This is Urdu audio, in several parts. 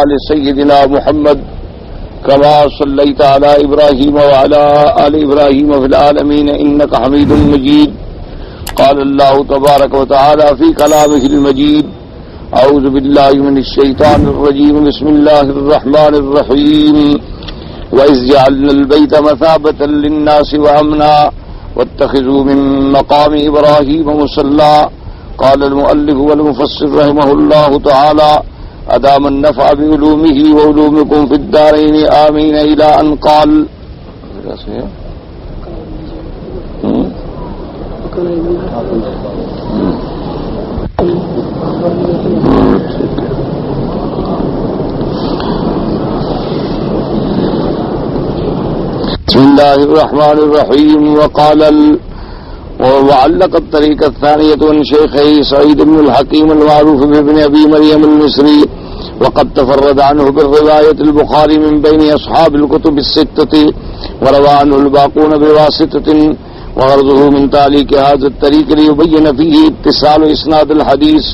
آل سيدنا محمد كما صليت على إبراهيم وعلى آل إبراهيم في العالمين إنك حميد مجيد. قال الله تبارك وتعالى في كلامه المجيد: أعوذ بالله من الشيطان الرجيم. بسم الله الرحمن الرحيم. وإذ جعلنا البيت مثابة للناس وأمنا واتخذوا من مقام إبراهيم مصلى. قال المؤلف والمفسر رحمه الله تعالى: أدام النفع بعلومه وعلومكم في الدارين آمين إلى أن قال. بسم الله الرحمن الرحيم. وعلق الطريقة الثانية عن شيخي سعيد بن الحكيم المعروف بابن أبي مريم المصري، وقد تفرد عنه بالرواية البخاري من بين أصحاب الكتب الستة، وروى عنه الباقون بواسطة. وغرضه من تعليق هذا الطريق ليبين فيه اتصال إسناد الحديث،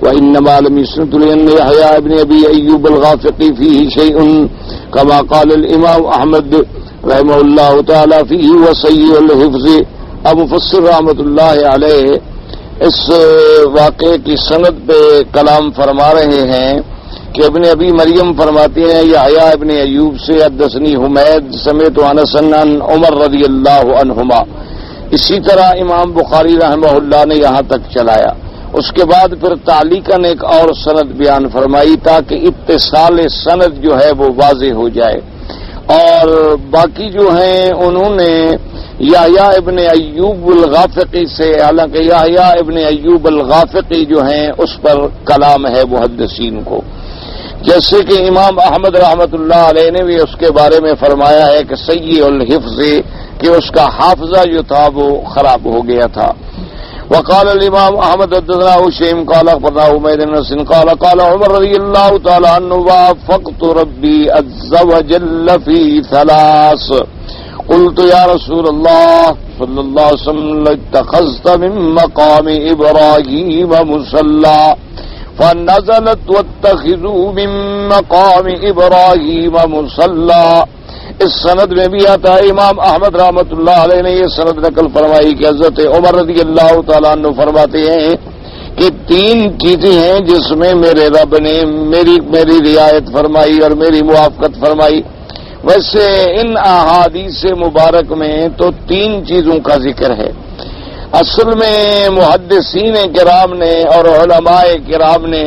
وإنما لم يسند لأن يحيى بن أبي أيوب الغافقي فيه شيء، كما قال الإمام أحمد رحمه الله تعالى فيه وسيء الحفظ. اب مفسر رحمۃ اللہ علیہ اس واقعے کی سند پہ کلام فرما رہے ہیں کہ ابن ابی مریم فرماتے ہیں یحییٰ ابن ایوب سے حدثنی حمید سمعت انس عن عمر رضی اللہ عنہما. اسی طرح امام بخاری رحمہ اللہ نے یہاں تک چلایا. اس کے بعد پھر تعلیقاً ایک اور سند بیان فرمائی تاکہ اتصال سند جو ہے وہ واضح ہو جائے. اور باقی جو ہیں انہوں نے یحییٰ ابن ایوب الغافقی سے، حالانکہ یحییٰ ابن ایوب الغافقی جو ہیں اس پر کلام ہے محدثین کو، جیسے کہ امام احمد رحمۃ اللہ علیہ نے بھی اس کے بارے میں فرمایا ہے کہ سیء الحفظ، کہ اس کا حافظہ جو تھا وہ خراب ہو گیا تھا. وقال الامام احمد حدثنا هشيم قال اخبرنا حميد بن انس قال قال عمر رضي الله تعالى عنه: وافقت ربي عز وجل في ثلاث. قلت يا رسول الله صلى الله عليه وسلم: اتخذت من مقام ابراهيم مصلى. فنزلت: واتخذوا من مقام ابراهيم مصلى. اس سند میں بھی آتا ہے. امام احمد رحمۃ اللہ علیہ نے یہ سند نقل فرمائی کہ حضرت عمر رضی اللہ تعالیٰ عنہ فرماتے ہیں کہ تین چیزیں ہیں جس میں میرے رب نے میری رعایت فرمائی اور میری موافقت فرمائی. ویسے ان احادیث مبارک میں تو تین چیزوں کا ذکر ہے. اصل میں محدثین کرام نے اور علماء کرام نے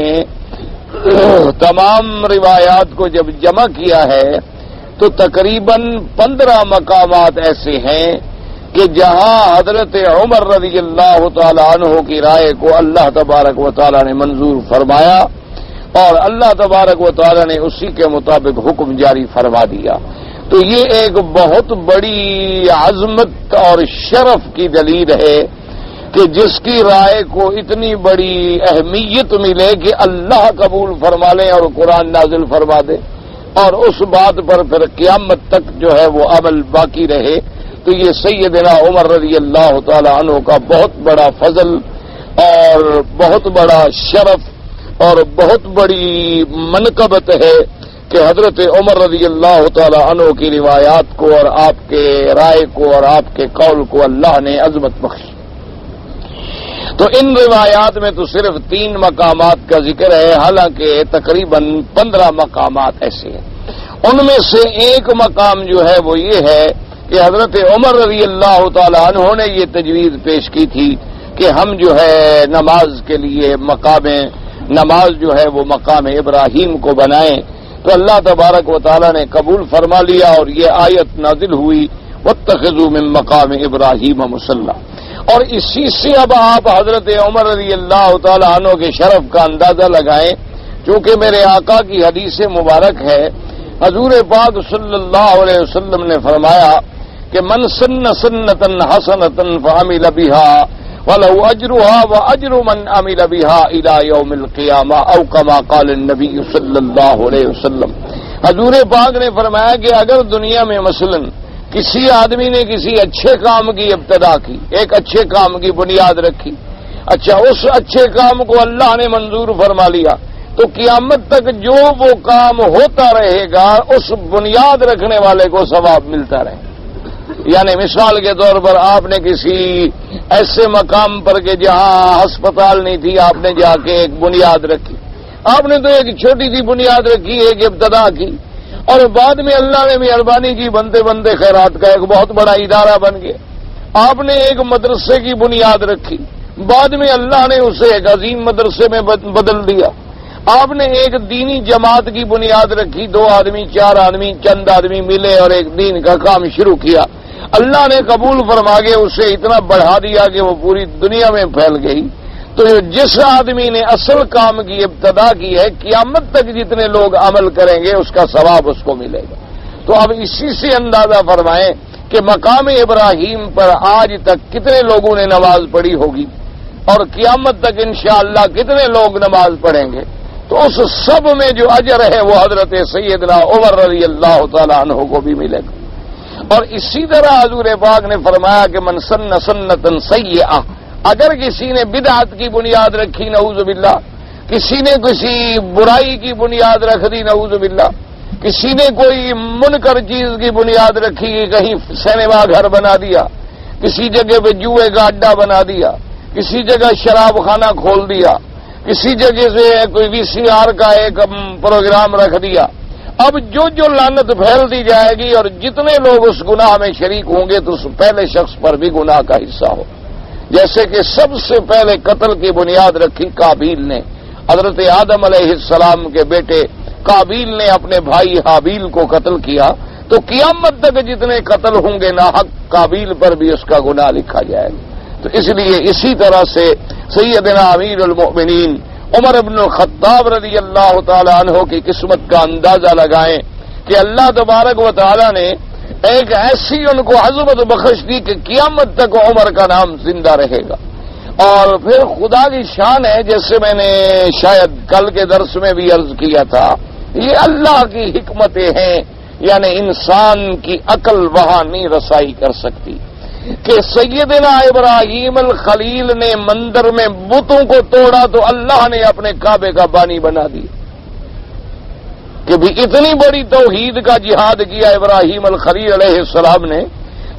تمام روایات کو جب جمع کیا ہے تو تقریباً 15 مقامات ایسے ہیں کہ جہاں حضرت عمر رضی اللہ تعالی عنہ کی رائے کو اللہ تبارک و تعالی نے منظور فرمایا اور اللہ تبارک و تعالی نے اسی کے مطابق حکم جاری فرما دیا. تو یہ ایک بہت بڑی عظمت اور شرف کی دلیل ہے کہ جس کی رائے کو اتنی بڑی اہمیت ملے کہ اللہ قبول فرما لے اور قرآن نازل فرما دے اور اس بات پر پھر قیامت تک جو ہے وہ عمل باقی رہے. تو یہ سیدنا عمر رضی اللہ تعالی عنہ کا بہت بڑا فضل اور بہت بڑا شرف اور بہت بڑی منقبت ہے کہ حضرت عمر رضی اللہ تعالی عنہ کی روایات کو اور آپ کے رائے کو اور آپ کے قول کو اللہ نے عظمت بخشی. تو ان روایات میں تو صرف 3 مقامات کا ذکر ہے، حالانکہ تقریباً 15 مقامات ایسے ہیں. ان میں سے ایک مقام جو ہے وہ یہ ہے کہ حضرت عمر رضی اللہ تعالی عنہ نے یہ تجویز پیش کی تھی کہ ہم جو ہے نماز کے لیے نماز جو ہے وہ مقام ابراہیم کو بنائیں. تو اللہ تبارک و تعالی نے قبول فرما لیا اور یہ آیت نازل ہوئی: واتخذوا من مقام ابراہیم مصلی. اور اسی سے اب آپ حضرت عمر رضی اللہ تعالی عنہ کے شرف کا اندازہ لگائیں، چونکہ میرے آقا کی حدیث مبارک ہے. حضور پاک صلی اللہ علیہ وسلم نے فرمایا کہ من سن سنۃ حسنۃ فعمل بها وله اجرها واجر من عمل بها الى يوم القیامہ او كما قال النبی صلی اللہ علیہ وسلم. حضور پاک نے فرمایا کہ اگر دنیا میں مثلاً کسی آدمی نے کسی اچھے کام کی ابتدا کی، ایک اچھے کام کی بنیاد رکھی، اچھا اس اچھے کام کو اللہ نے منظور فرما لیا، تو تو قیامت تک جو وہ کام ہوتا رہے گا اس بنیاد رکھنے والے کو ثواب ملتا رہے. یعنی مثال کے طور پر آپ نے کسی ایسے مقام پر کہ جہاں ہسپتال نہیں تھی، آپ نے جا کے ایک بنیاد رکھی. آپ نے تو ایک چھوٹی سی بنیاد رکھی، ایک ابتدا کی، اور بعد میں اللہ نے مہربانی کی، بندے بندے خیرات کا ایک بہت بڑا ادارہ بن گیا. آپ نے ایک مدرسے کی بنیاد رکھی، بعد میں اللہ نے اسے ایک عظیم مدرسے میں بدل دیا. آپ نے ایک دینی جماعت کی بنیاد رکھی، 2 آدمی 4 آدمی چند آدمی ملے اور ایک دین کا کام شروع کیا. اللہ نے قبول فرما کے اسے اتنا بڑھا دیا کہ وہ پوری دنیا میں پھیل گئی. تو جس آدمی نے اصل کام کی ابتدا کی ہے، قیامت تک جتنے لوگ عمل کریں گے اس کا ثواب اس کو ملے گا. تو اب اسی سے اندازہ فرمائیں کہ مقام ابراہیم پر آج تک کتنے لوگوں نے نماز پڑھی ہوگی اور قیامت تک انشاءاللہ کتنے لوگ نماز پڑھیں گے. تو اس سب میں جو اجر ہے وہ حضرت سیدنا عمر رضی اللہ تعالیٰ عنہ کو بھی ملے گا. اور اسی طرح حضور پاک نے فرمایا کہ من سن سنتا سیئہ، اگر کسی نے بدعت کی بنیاد رکھی نعوذ باللہ، کسی نے کسی برائی کی بنیاد رکھ دی نعوذ باللہ، کسی نے کوئی منکر چیز کی بنیاد رکھی، کہیں سینما گھر بنا دیا، کسی جگہ پہ جوئے کا اڈا بنا دیا، کسی جگہ شراب خانہ کھول دیا، کسی جگہ سے کوئی VCR کا ایک پروگرام رکھ دیا. اب جو لعنت پھیل دی جائے گی اور جتنے لوگ اس گناہ میں شریک ہوں گے تو اس پہلے شخص پر بھی گناہ کا حصہ ہو. جیسے کہ سب سے پہلے قتل کی بنیاد رکھی قابیل نے، حضرت آدم علیہ السلام کے بیٹے قابیل نے اپنے بھائی حابیل کو قتل کیا. تو قیامت تک جتنے قتل ہوں گے ناحق، قابیل پر بھی اس کا گناہ لکھا جائے گا. تو اس لیے اسی طرح سے سیدنا امیر المؤمنین عمر بن الخطاب رضی اللہ تعالی عنہ کی قسمت کا اندازہ لگائیں کہ اللہ تبارک و تعالی نے ایک ایسی ان کو عظمت بخش دی کہ قیامت تک عمر کا نام زندہ رہے گا. اور پھر خدا کی شان ہے، جیسے میں نے شاید کل کے درس میں بھی عرض کیا تھا، یہ اللہ کی حکمتیں ہیں. یعنی انسان کی عقل وہاں نہیں رسائی کر سکتی کہ سیدنا ابراہیم الخلیل نے مندر میں بتوں کو توڑا تو اللہ نے اپنے کعبے کا بانی بنا دیا. کہ بھی اتنی بڑی توحید کا جہاد کیا ابراہیم الخلیل علیہ السلام نے،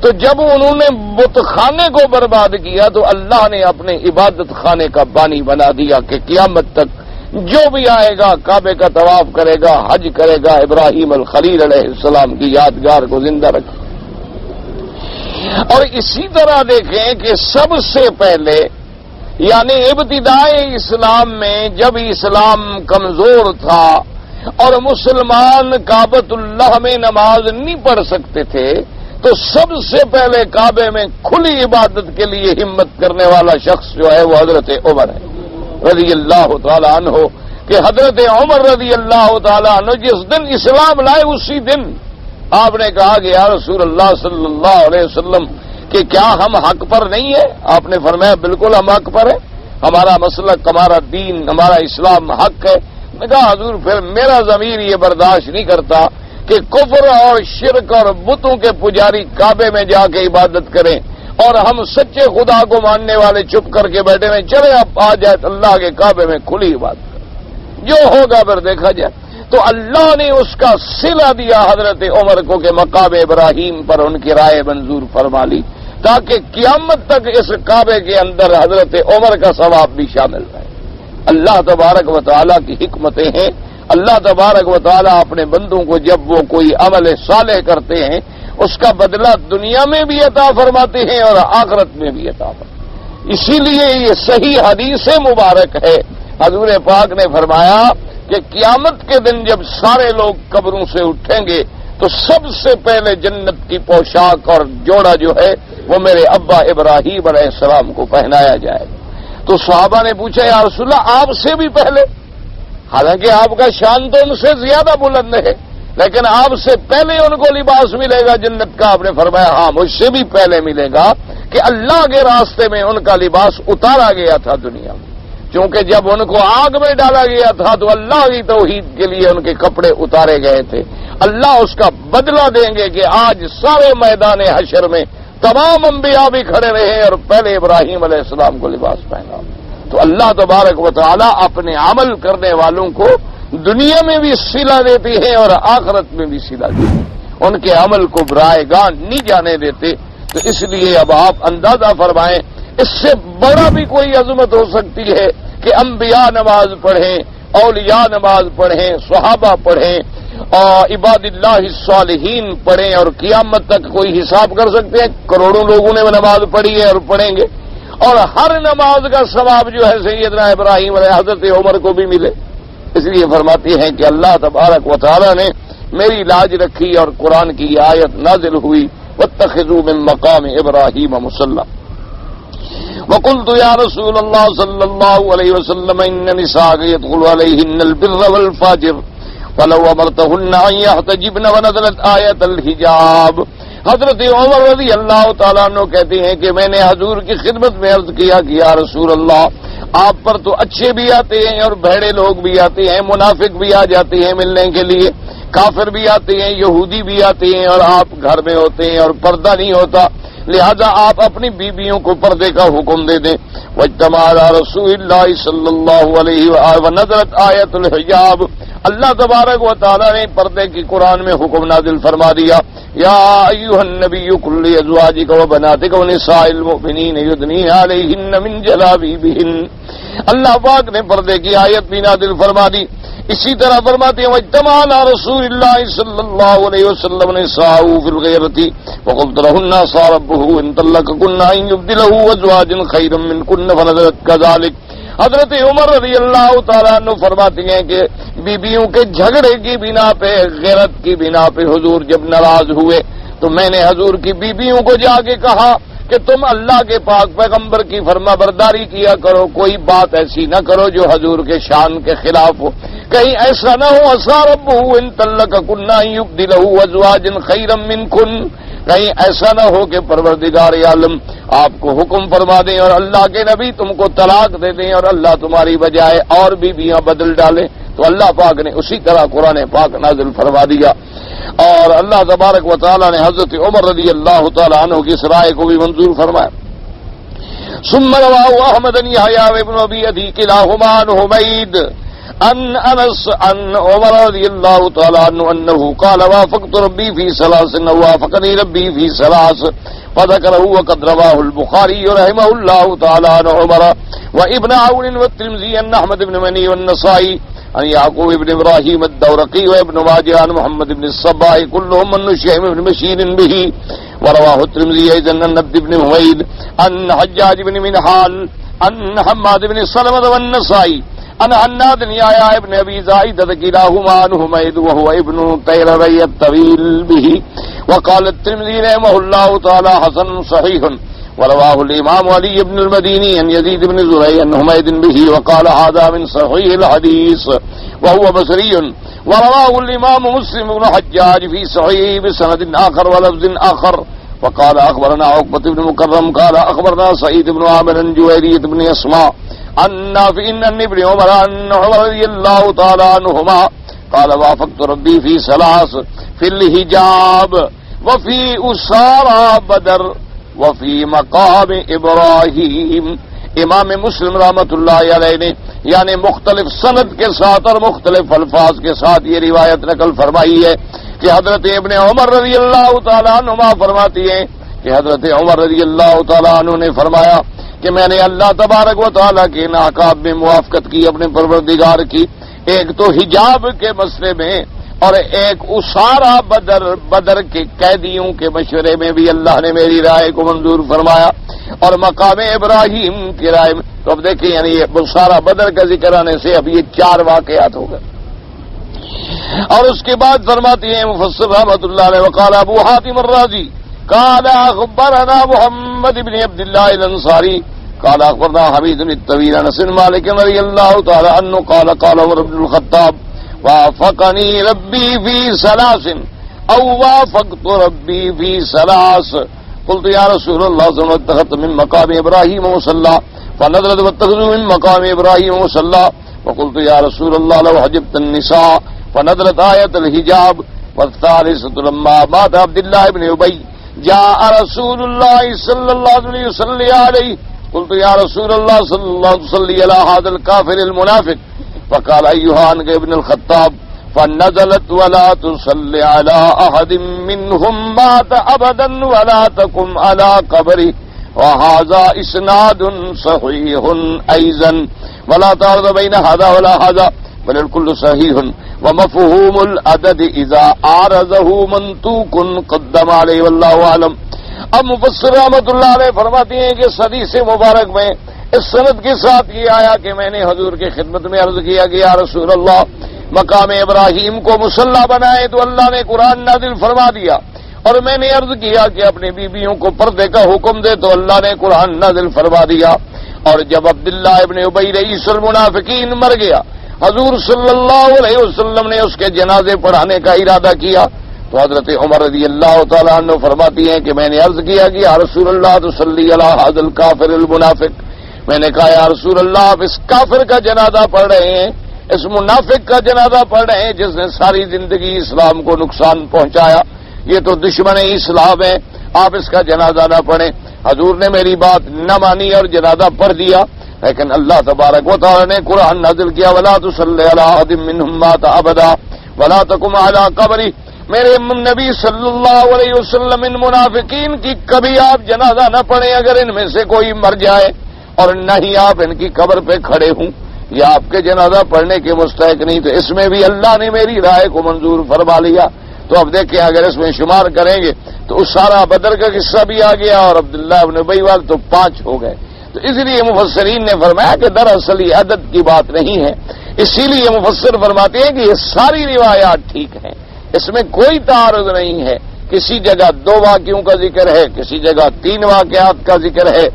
تو جب انہوں نے بت خانے کو برباد کیا تو اللہ نے اپنے عبادت خانے کا بانی بنا دیا کہ قیامت تک جو بھی آئے گا کعبے کا طواف کرے گا، حج کرے گا، ابراہیم الخلیل علیہ السلام کی یادگار کو زندہ رکھے. اور اسی طرح دیکھیں کہ سب سے پہلے یعنی ابتدائے اسلام میں جب اسلام کمزور تھا اور مسلمان کعبۃ اللہ میں نماز نہیں پڑھ سکتے تھے، تو سب سے پہلے کعبے میں کھلی عبادت کے لیے ہمت کرنے والا شخص جو ہے وہ حضرت عمر ہے رضی اللہ تعالی عنہ. کہ حضرت عمر رضی اللہ تعالی عنہ جس دن اسلام لائے اسی دن آپ نے کہا کہ یا رسول اللہ صلی اللہ علیہ وسلم کہ کیا ہم حق پر نہیں ہیں؟ آپ نے فرمایا بالکل ہم حق پر ہیں، ہمارا مسلک، ہمارا دین، ہمارا اسلام حق ہے. میں کہا حضور پھر میرا ضمیر یہ برداشت نہیں کرتا کہ کفر اور شرک اور بتوں کے پجاری کعبے میں جا کے عبادت کریں اور ہم سچے خدا کو ماننے والے چپ کر کے بیٹھے میں چلے اب آ جائے اللہ کے کعبے میں کھلی عبادت کریں، جو ہوگا پھر دیکھا جائے. تو اللہ نے اس کا صلہ دیا حضرت عمر کو کہ مقام ابراہیم پر ان کی رائے منظور فرما لی تاکہ قیامت تک اس کعبے کے اندر حضرت عمر کا ثواب بھی شامل رہے. اللہ تبارک و تعالیٰ کی حکمتیں ہیں. اللہ تبارک و تعالیٰ اپنے بندوں کو جب وہ کوئی عمل صالح کرتے ہیں اس کا بدلہ دنیا میں بھی عطا فرماتے ہیں اور آخرت میں بھی عطا فرماتے ہیں. اسی لیے یہ صحیح حدیث مبارک ہے، حضور پاک نے فرمایا کہ قیامت کے دن جب سارے لوگ قبروں سے اٹھیں گے تو سب سے پہلے جنت کی پوشاک اور جوڑا جو ہے وہ میرے ابا ابراہیم علیہ السلام کو پہنایا جائے گا. تو صحابہ نے پوچھا یا رسول اللہ آپ سے بھی پہلے؟ حالانکہ آپ کا شان تو ان سے زیادہ بلند ہے، لیکن آپ سے پہلے ان کو لباس ملے گا جنت کا. آپ نے فرمایا ہاں مجھ سے بھی پہلے ملے گا کہ اللہ کے راستے میں ان کا لباس اتارا گیا تھا دنیا میں. چونکہ جب ان کو آگ میں ڈالا گیا تھا تو اللہ کی توحید کے لیے ان کے کپڑے اتارے گئے تھے. اللہ اس کا بدلہ دیں گے کہ آج سارے میدان حشر میں تمام انبیاء بھی کھڑے رہے اور پہلے ابراہیم علیہ السلام کو لباس پہنا. تو اللہ تبارک و تعالی اپنے عمل کرنے والوں کو دنیا میں بھی صلہ دیتی ہے اور آخرت میں بھی صلہ دیتی ہے، ان کے عمل کو برائے گاہ نہیں جانے دیتے۔ تو اس لیے اب آپ اندازہ فرمائیں، اس سے بڑا بھی کوئی عظمت ہو سکتی ہے کہ انبیاء نماز پڑھیں، اولیاء نماز پڑھیں، صحابہ پڑھیں اور عباد اللہ الصالحین پڑھیں، اور قیامت تک کوئی حساب کر سکتے ہیں؟ کروڑوں لوگوں نے نماز پڑھی ہے اور پڑھیں گے، اور ہر نماز کا ثواب جو ہے سیدنا ابراہیم علیہ حضرت عمر کو بھی ملے۔ اس لیے فرماتی ہیں کہ اللہ تبارک و تعالی نے میری لاج رکھی اور قرآن کی یہ آیت نازل ہوئی، واتخذوا من مقام ابراہیم مصلی۔ وقلت یا رسول اللہ صلی اللہ علیہ وسلم ان نساء يدخل عليهن البر والفاجر ولو امرتهن ان يحتجبن ونزلت آیت الحجاب۔ حضرت عمر رضی اللہ تعالیٰ عنہ کہتے ہیں کہ میں نے حضور کی خدمت میں عرض کیا کہ یا رسول اللہ، آپ پر تو اچھے بھی آتے ہیں اور بھڑے لوگ بھی آتے ہیں، منافق بھی آ جاتے ہیں ملنے کے لیے، کافر بھی آتے ہیں، یہودی بھی آتے ہیں، اور آپ گھر میں ہوتے ہیں اور پردہ نہیں ہوتا، لہذا آپ اپنی بیویوں کو پردے کا حکم دے دیں۔ واجتمع علی رسول اللہ صلی اللہ علیہ وآلہ ونزلت آیت الحجاب۔ اللہ تبارک و تعالیٰ نے پردے کی قرآن میں حکم نازل فرما دیا، یا ایھا النبی قل لازواجک وبناتک ونساء المؤمنین یدنین علیہن من جلابیبہن۔ اللہ پاک نے پردے کی آیت بھی نازل فرما دی۔ اسی طرح فرماتے ہیں واجتمع علی رسول اللہ صلی اللہ علیہ وسلم نساء فی الغیرۃ وقلت لهن عسى ربه ان طلقكن ان يبدله ازواجا خيرا منكن فنزلت كذلك۔ حضرت عمر رضی اللہ تعالیٰ عنہ فرماتے ہیں کہ بیویوں کے جھگڑے کی بنا پہ، غیرت کی بنا پہ حضور جب ناراض ہوئے تو میں نے حضور کی بیویوں کو جا کے کہا کہ تم اللہ کے پاک پیغمبر کی فرما برداری کیا کرو، کوئی بات ایسی نہ کرو جو حضور کے شان کے خلاف ہو، کہیں ایسا نہ ہو عسى ربه ان طلقكن ان يبدله ازواجا خيرا منكن، کہیں ایسا نہ ہو کہ پروردگار عالم آپ کو حکم فرما دیں اور اللہ کے نبی تم کو طلاق دے دیں اور اللہ تمہاری بجائے اور بیویاں بدل ڈالیں۔ تو اللہ پاک نے اسی طرح قرآن پاک نازل فرما دیا، اور اللہ تبارک و تعالی نے حضرت عمر رضی اللہ تعالی عنہ کی اس رائے کو بھی منظور فرمایا۔ ثم رواه احمد بن يحيى وابن ابي عدي كلاهما عن حميد ان انس ان عمر رضی اللہ تعالی عنہ انه قال وافقت ربي في ثلاث وافقني ربي في ثلاث فذكره وقد رواه البخاري رحمه الله تعالى عن عمر وابن عون والترمذي عن احمد بن مني والنسائي عن يعقوب بن ابراهيم الدورقي وابن ماجه عن محمد بن الصباح كلهم من نشيم بن بشير به ورواه الترمذي ايضا عن عبد بن حميد عن حجاج بن منهال عن حماد بن سلمة والنسائي عن عناد يحيى ابن ابي زائدة كلاهما عن حميد وهو ابن طيرري الطويل به وقال الترمذي رحمه الله تعالى حسن صحيح ورواه الامام علي بن المديني عن يزيد بن زريع عن حميد به وقال هذا من صحيح الحديث وهو بصري ورواه الامام مسلم بن حجاج في صحيح بسند اخر ولفظ اخر وقال اخبرنا عقبة بن مكرم قال اخبرنا سعيد بن عامر عن جويرية بن اسماء عن نافع عن ابن عمر عن عمر رضي الله تعالى عنهما قال وافقت ربي في ثلاث في الحجاب وفي اسارى بدر وفی مقام ابراہیم۔ امام مسلم رحمۃ اللہ علیہ نے یعنی مختلف سند کے ساتھ اور مختلف الفاظ کے ساتھ یہ روایت نقل فرمائی ہے کہ حضرت ابن عمر رضی اللہ تعالیٰ عنہما فرماتی ہیں کہ حضرت عمر رضی اللہ تعالیٰ عنہ نے فرمایا کہ میں نے اللہ تبارک و تعالیٰ کے ان احکام میں موافقت کی اپنے پروردگار کی، ایک تو حجاب کے مسئلے میں اور ایک اسارا بدر کے قیدیوں کے مشورے میں بھی اللہ نے میری رائے کو منظور فرمایا، اور مقام ابراہیم کی رائے میں۔ تو اب دیکھیں یعنی اسارا بدر کا ذکر آنے سے اب یہ 4 واقعات ہو گئے۔ اور اس کے بعد فرماتی ہیں مفسر رحمۃ اللہ علیہ وقال ابو حاتم الرازی قال اخبرنا محمد بن عبد الله الانصاری قال اخبرنا حمید الطویل عن انس بن مالک رضی اللہ تعالی عنہ قال قال عمر بن الخطاب وافقني ربي في ثلاث او وافقت ربي في ثلاث قلت يا رسول الله ثم اتخذت من مقام ابراهيم مصلى فنزلت واتخذوا من مقام ابراهيم مصلى وقلت يا رسول الله لو حجبت النساء فنزلت آية الحجاب والثالثة لما مات عبد الله بن ابي جاء رسول الله صلى الله عليه وسلم عليه قلت یا رسول اللہ صلی اللہ علیہ وسلم علی هذا الكافر المنافق فقال ایها عنك ابن الخطاب فنزلت ولا تصل على احد منهم مات ابدا ولا تقم على قبره وهذا اسناد صحيح ايضا ولا تعرض بين هذا ولا هذا بل الكل صحيح ومفهوم العدد اذا عارضه منطوق قدم عليه والله اعلم. اب مفسر رحمۃ اللہ علیہ فرماتے ہیں کہ حدیث مبارک میں اس سند کے ساتھ یہ آیا کہ میں نے حضور کی خدمت میں عرض کیا کہ یا رسول اللہ مقام ابراہیم کو مصلی بنائے تو اللہ نے قرآن نازل فرما دیا، اور میں نے عرض کیا کہ اپنی بیویوں کو پردے کا حکم دے تو اللہ نے قرآن نازل فرما دیا. اور جب عبداللہ ابن ابی رئیس المنافقین مر گیا، حضور صلی اللہ علیہ وسلم نے اس کے جنازے پڑھانے کا ارادہ کیا تو حضرت عمر رضی اللہ تعالیٰ عنہ فرماتی ہیں کہ میں نے عرض کیا کہ یا رسول اللہ تصلی علی هذا الکافر المنافق، میں نے کہا یا رسول اللہ آپ اس کافر کا جنازہ پڑھ رہے ہیں، اس منافق کا جنازہ پڑھ رہے ہیں جس نے ساری زندگی اسلام کو نقصان پہنچایا، یہ تو دشمن اسلام ہے، آپ اس کا جنازہ نہ پڑھیں. حضور نے میری بات نہ مانی اور جنازہ پڑھ دیا، لیکن اللہ تبارک و تعالی نے قرآن نازل کیا ولا تصلی علی احد منهم مات ابدا ولا تقم علی قبره. میرے نبی صلی اللہ علیہ وسلم ان منافقین کی کبھی آپ جنازہ نہ پڑھیں اگر ان میں سے کوئی مر جائے، اور نہ ہی آپ ان کی قبر پہ کھڑے ہوں، یہ آپ کے جنازہ پڑھنے کے مستحق نہیں. تو اس میں بھی اللہ نے میری رائے کو منظور فرما لیا. تو اب دیکھیں اگر اس میں شمار کریں گے تو اس سارا بدر کا قصہ بھی آ گیا اور عبداللہ ابن ابی والے تو 5 ہو گئے. تو اس لیے مفسرین نے فرمایا کہ دراصل یہ عدد کی بات نہیں ہے، اسی لیے مفسر فرماتے ہیں کہ یہ ساری روایات ٹھیک ہیں، اس میں کوئی تعارض نہیں ہے. کسی جگہ 2 واقعوں کا ذکر ہے، کسی جگہ 3 واقعات کا ذکر ہے،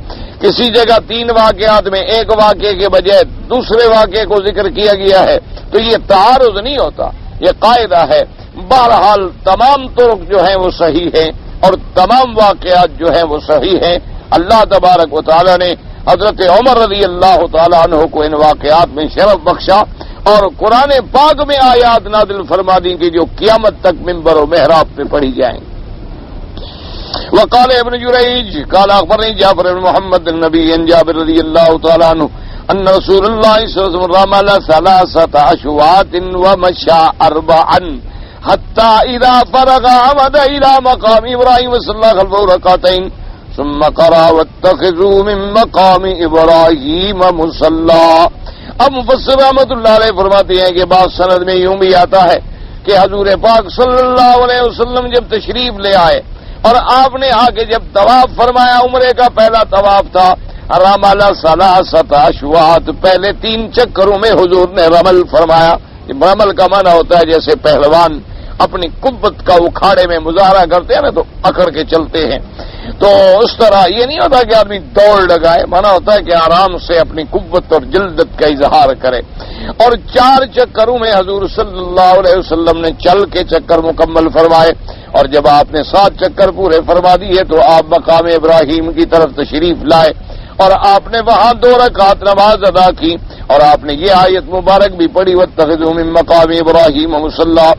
کسی جگہ 3 واقعات میں ایک واقعے کے بجائے دوسرے واقعے کو ذکر کیا گیا ہے. تو یہ تعارض نہیں ہوتا، یہ قاعدہ ہے. بہرحال تمام طرق جو ہیں وہ صحیح ہیں اور تمام واقعات جو ہیں وہ صحیح ہیں. اللہ تبارک و تعالی نے حضرت عمر رضی اللہ تعالیٰ عنہ کو ان واقعات میں شرف بخشا اور قرآن پاک میں آیات نازل فرما دیں کہ جو قیامت تک منبر و محراب پہ پڑھی جائیں. وقال ابن جریج قال اخبرني جعفر بن محمد النبي عن جابر رضی اللہ تعالیٰ عنہ ان رسول اللہ صلی اللہ علیہ وسلم رمل 3 اشواط ومشى 4 حتى اذا فرغ عمد الى مقام ابراہیم وصلى خلفه ركعتين ثم قرأ واتخذوا من مقام ابراہیم مصلى. اب مفسر رحمۃ اللہ علیہ فرماتے ہیں کہ بعض سند میں یوں بھی آتا ہے کہ حضور پاک صلی اللہ علیہ وسلم جب تشریف لے آئے اور آپ نے آ کے جب طواف فرمایا، عمرے کا پہلا طواف تھا، رمل 3 اشواط، پہلے 3 چکروں میں حضور نے رمل فرمایا. رمل کا معنی ہوتا ہے جیسے پہلوان اپنی قوت کا اکھاڑے میں مظاہرہ کرتے ہیں نا تو اکڑ کے چلتے ہیں، تو اس طرح یہ نہیں ہوتا کہ آدمی دوڑ لگائے، مانا ہوتا ہے کہ آرام سے اپنی قوت اور جلدت کا اظہار کرے. اور 4 چکروں میں حضور صلی اللہ علیہ وسلم نے چل کے چکر مکمل فرمائے، اور جب آپ نے 7 چکر پورے فرما دیے تو آپ مقام ابراہیم کی طرف تشریف لائے اور آپ نے وہاں 2 رکعت نماز ادا کی اور آپ نے یہ آیت مبارک بھی پڑھی واتخذوا من مقام ابراہیم مصلی.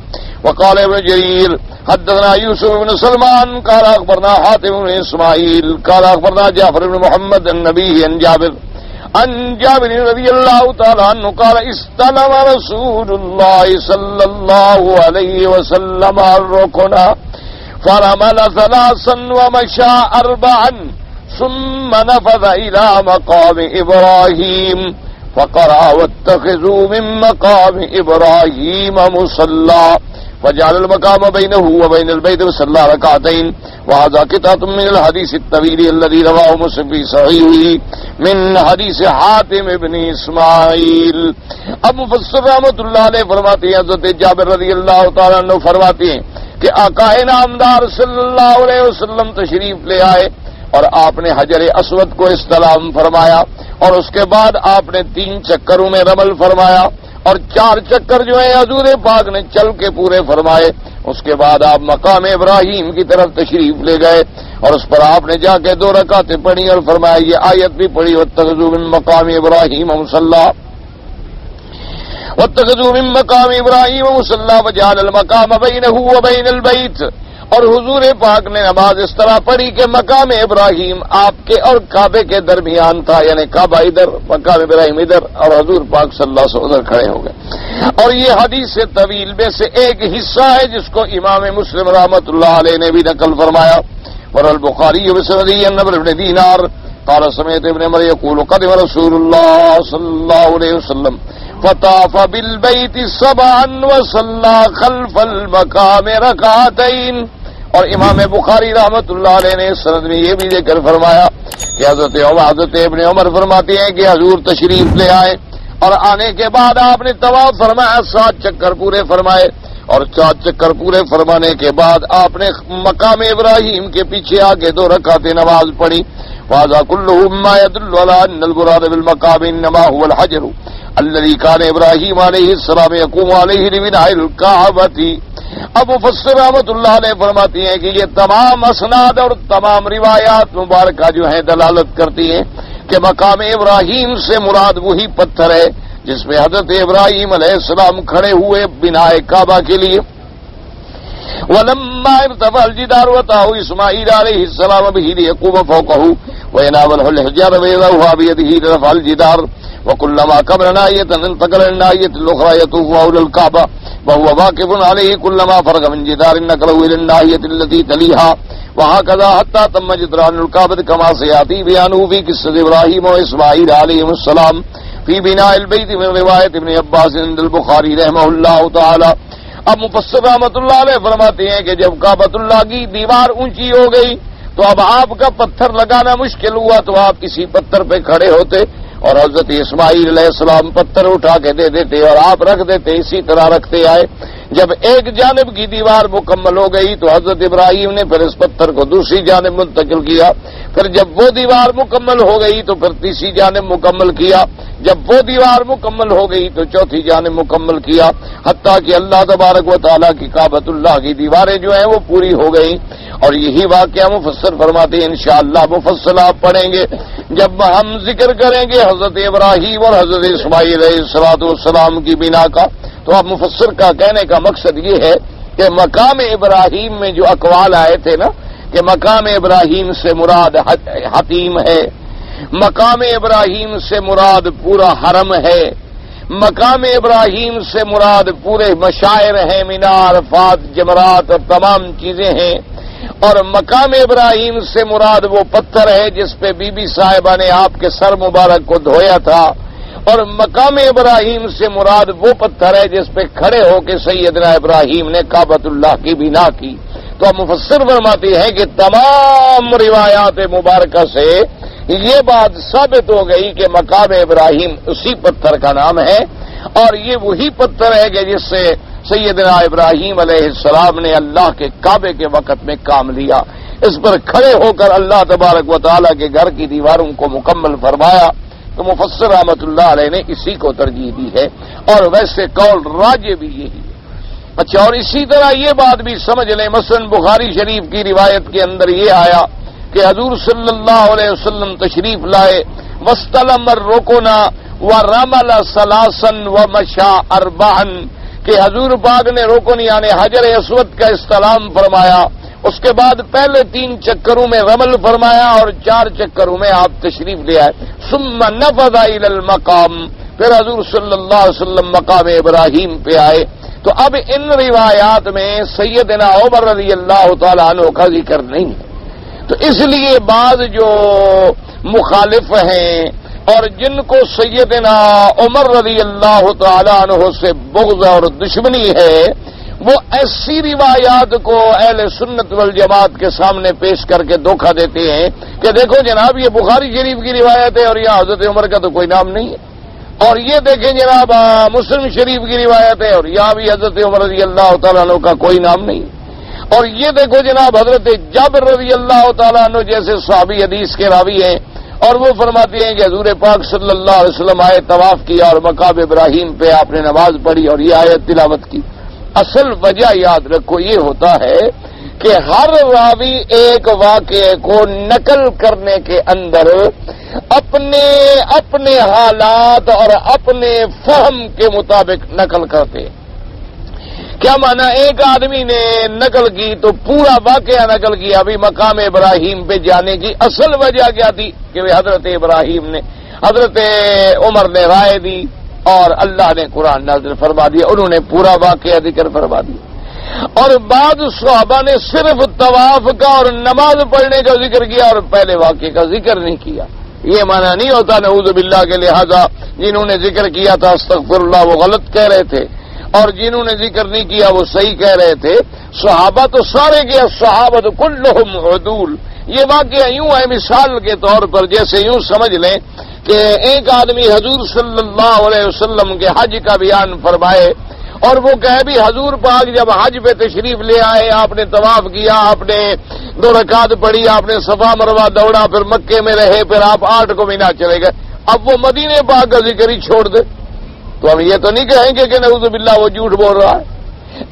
وقال ابن جریر حدثنا یوسف بن سلمان قال اخبرنا حاتم بن اسماعیل قال اخبرنا جعفر بن محمد النبی عن جابر رضی اللہ تعالی عنہ قال استلم رسول اللہ صلی اللہ علیہ وسلم الرکن فرمل 3 ومشى 4 ثم نفذ الى مقام ابراہیم فقرأ واتخذوا من مقام ابراہیم مصلی فجعل المقام بينه وبين البيت وصلى 2 ركعتين وهذا قطعة من الحديث الطويل الذي رواه مسلم في صحيحه من حديث حاتم بن اسماعیل. اب مفسر رحمۃ اللہ علیہ فرماتے ہیں حضرت جابر رضی اللہ تعالیٰ عنہ فرماتے ہیں کہ آقا نامدار صلی اللہ علیہ وسلم تشریف لے آئے اور آپ نے حجر اسود کو استلام فرمایا اور اس کے بعد آپ نے 3 چکروں میں رمل فرمایا اور 4 چکر جو ہیں حضور پاک نے چل کے پورے فرمائے. اس کے بعد آپ مقام ابراہیم کی طرف تشریف لے گئے اور اس پر آپ نے جا کے 2 رکعتیں پڑھی اور فرمایا یہ آیت بھی پڑھی واتخذوا من مقام ابراہیم مصلی واتخذوا من مقام ابراہیم مصلی وجعل المقام بینہ وبین البیت. اور حضور پاک نے نماز اس طرح پڑھی کہ مقام ابراہیم آپ کے اور کعبے کے درمیان تھا، یعنی کعبہ ادھر، مقام ابراہیم ادھر، اور حضور پاک صلی اللہ علیہ وسلم ادھر کھڑے ہو گئے۔ اور یہ حدیث طویل میں سے ایک حصہ ہے جس کو امام مسلم رحمۃ اللہ علیہ نے بھی نقل فرمایا۔ والبخاری بسندی ان عمرو بن دینار قال سمعت ابن عمر يقول قدم رسول الله صلى الله عليه وسلم فطاف بالبيت سبعا وصلى خلف المقام ركعتين۔ اور امام بخاری رحمۃ اللہ علیہ نے اس سند میں یہ بھی ذکر فرمایا کہ حضرت ابن عمر فرماتے ہیں کہ حضور تشریف لے آئے اور آنے کے بعد آپ نے طواف فرمایا، 7 چکر پورے فرمائے، اور 4 چکر پورے فرمانے کے بعد آپ نے مقام ابراہیم کے پیچھے آگے 2 رکعتیں نماز پڑھی۔ وَهَذَا كُلُّهُ مَّا يَدُلُّ عَلَىٰ أَنَّ الْمُرَادَ بِالْمَقَامِ إِنَّمَا هُوَ الْحَجْرُ الَّذِي كَانَ إِبْرَاهِيمُ عَلَيْهِ السَّلَامُ يَقُومُ عَلَيْهِ لِبِنَاءِ الْكَعْبَةِ۔ اب مفسر رحمۃ اللہ علیہ فرماتی ہیں کہ یہ تمام اسناد اور تمام روایات مبارکہ جو ہیں دلالت کرتی ہیں کہ مقام ابراہیم سے مراد وہی پتھر ہے جس میں حضرت ابراہیم علیہ السلام کھڑے ہوئے بنائے کعبہ کے لیے۔ وَلَمَّا ارْتَفَعَ الْجِدَارُ وَأَتَاهُ إِسْمَاعِيلُ عَلَيْهِ السَّلَامُ بِهِ لِيَقُومَ فَوْقَهُ وَيَنَاوَلَهُ الْحِجَارَ وَيَضَعُهَا بِيَدِهِ رَفَعَ الْجِدَارَ وَكُلَّمَا كَبَرَ نَاحِيَةً انتقل للناحية الأخرى يطوف حول الكعبة وهو واقف عليه كلما فرغ من جدار نقله إلى الناحية التي تليها وهكذا حتى تم جدران الكعبة كما سيأتي بيانه في قصة إبراهيم وإسماعيل عليهم السلام في بناء البيت من رواية ابن عباس عند البخاري رحمه الله تعالى۔ اب مفسر رحمۃ اللہ علیہ فرماتے ہیں کہ جب کعبۃ اللہ کی دیوار اونچی ہو گئی تو اب آپ کا پتھر لگانا مشکل ہوا، تو آپ کسی پتھر پہ کھڑے ہوتے اور حضرت اسماعیل علیہ السلام پتھر اٹھا کے دے دیتے اور آپ رکھ دیتے، اسی طرح رکھتے آئے۔ جب ایک جانب کی دیوار مکمل ہو گئی تو حضرت ابراہیم نے پھر اس پتھر کو دوسری جانب منتقل کیا، پھر جب وہ دیوار مکمل ہو گئی تو پھر تیسری جانب مکمل کیا، جب وہ دیوار مکمل ہو گئی تو چوتھی جانب مکمل کیا، حتیٰ کہ اللہ تبارک و تعالیٰ کی کعبۃ اللہ کی دیواریں جو ہیں وہ پوری ہو گئیں۔ اور یہی واقعہ مفسر فرماتے ہیں انشاءاللہ مفصل آپ پڑھیں گے جب ہم ذکر کریں گے حضرت ابراہیم اور حضرت اسماعیل علیہ السلام کی بنا کا، تو اب مفسر کا کہنے کا مقصد یہ ہے کہ مقام ابراہیم میں جو اقوال آئے تھے نا کہ مقام ابراہیم سے مراد حتیم ہے، مقام ابراہیم سے مراد پورا حرم ہے، مقام ابراہیم سے مراد پورے مشاعر ہیں، مینار، عرفات، جمرات اور تمام چیزیں ہیں، اور مقام ابراہیم سے مراد وہ پتھر ہے جس پہ بی بی صاحبہ نے آپ کے سر مبارک کو دھویا تھا، اور مقام ابراہیم سے مراد وہ پتھر ہے جس پہ کھڑے ہو کے سیدنا ابراہیم نے کعبۃ اللہ کی بنا کی۔ تو اب مفسر فرماتے ہیں کہ تمام روایات مبارکہ سے یہ بات ثابت ہو گئی کہ مقام ابراہیم اسی پتھر کا نام ہے، اور یہ وہی پتھر ہے کہ جس سے سیدنا ابراہیم علیہ السلام نے اللہ کے کعبے کے وقت میں کام لیا، اس پر کھڑے ہو کر اللہ تبارک و تعالیٰ کے گھر کی دیواروں کو مکمل فرمایا۔ تو مفسر رحمۃ اللہ علیہ نے اسی کو ترجیح دی ہے، اور ویسے قول راجح بھی یہی ہے۔ اچھا، اور اسی طرح یہ بات بھی سمجھ لیں، مثلا بخاری شریف کی روایت کے اندر یہ آیا کہ حضور صلی اللہ علیہ وسلم تشریف لائے، وَاسْتَلَمَ الرُّكْنَ وَرَمَلَ ثَلَاثًا وَمَشَىٰ أَرْبَعًا، کہ حضور پاک نے رکن یعنی حجر اسود کا استلام فرمایا، اس کے بعد پہلے 3 چکروں میں رمل فرمایا اور 4 چکروں میں آپ تشریف لے آئے، ثم نفذ الى المقام، پھر حضور صلی اللہ علیہ وسلم مقام ابراہیم پہ آئے۔ تو اب ان روایات میں سیدنا عمر رضی اللہ تعالیٰ عنہ کا ذکر نہیں ہے، تو اس لیے بعض جو مخالف ہیں اور جن کو سیدنا عمر رضی اللہ تعالیٰ عنہ سے بغض اور دشمنی ہے، وہ ایسی روایات کو اہل سنت والجماعت کے سامنے پیش کر کے دھوکہ دیتے ہیں کہ دیکھو جناب یہ بخاری شریف کی روایت ہے اور یہاں حضرت عمر کا تو کوئی نام نہیں ہے، اور یہ دیکھیں جناب مسلم شریف کی روایت ہے اور یہاں بھی حضرت عمر رضی اللہ تعالیٰ عنہ کا کوئی نام نہیں ہے، اور یہ دیکھو جناب حضرت جابر رضی اللہ تعالیٰ عنہ جیسے صحابی حدیث کے راوی ہیں، اور وہ فرماتے ہیں کہ حضور پاک صلی اللہ علیہ وسلم آئے، طواف کیا اور مقام ابراہیم پہ آپ نے نماز پڑھی اور یہ آیت تلاوت کی۔ اصل وجہ یاد رکھو یہ ہوتا ہے کہ ہر راوی ایک واقعے کو نقل کرنے کے اندر اپنے حالات اور اپنے فہم کے مطابق نقل کرتے ہیں۔ کیا مانا؟ ایک آدمی نے نقل کی تو پورا واقعہ نقل کیا. ابھی مقام ابراہیم پہ جانے کی اصل وجہ کیا تھی کہ حضرت ابراہیم نے، حضرت عمر نے رائے دی اور اللہ نے قرآن نازل فرما دیا. انہوں نے پورا واقعہ ذکر فرما دیا. اور بعض صحابہ نے صرف طواف کا اور نماز پڑھنے کا ذکر کیا اور پہلے واقعے کا ذکر نہیں کیا. یہ معنی نہیں ہوتا نعوذ باللہ کے لہذا جنہوں نے ذکر کیا تھا استغفر اللہ وہ غلط کہہ رہے تھے، اور جنہوں نے ذکر نہیں کیا وہ صحیح کہہ رہے تھے. صحابہ تو سارے کے صحابہ تو کلہم عدول. یہ واقعہ یوں ہے مثال کے طور پر، جیسے یوں سمجھ لیں کہ ایک آدمی حضور صلی اللہ علیہ وسلم کے حج کا بیان فرمائے اور وہ کہے بھی حضور پاک جب حج پہ تشریف لے آئے، آپ نے طواف کیا، آپ نے 2 رکعت پڑھی، آپ نے صفا مروہ دوڑا، پھر مکے میں رہے، پھر آپ 8 کو مینا چلے گئے. اب وہ مدینے پاک کا ذکر ہی چھوڑ دے تو ہم یہ تو نہیں کہیں گے کہ نعوذ باللہ وہ جھوٹ بول رہا ہے.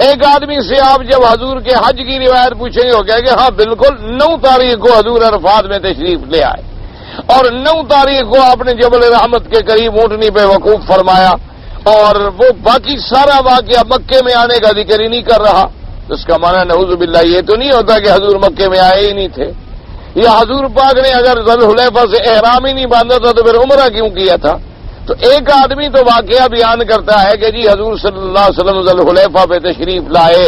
ایک آدمی سے آپ جب حضور کے حج کی روایت پوچھیں گے وہ کہے گے ہاں بالکل 9 تاریخ کو حضور عرفات میں تشریف لے آئے اور 9 تاریخ کو آپ نے جبل رحمت کے قریب اونٹنی پہ وقوف فرمایا، اور وہ باقی سارا واقعہ مکے میں آنے کا ذکر ہی نہیں کر رہا. اس کا معنی نعوذ باللہ یہ تو نہیں ہوتا کہ حضور مکے میں آئے ہی نہیں تھے، یا حضور پاک نے اگر ذی الحلیفہ سے احرام ہی نہیں باندھا تھا تو پھر عمرہ کیوں کیا تھا. تو ایک آدمی تو واقعہ بیان کرتا ہے کہ جی حضور صلی اللہ علیہ وسلم ذی الحلیفہ پہ تشریف لائے،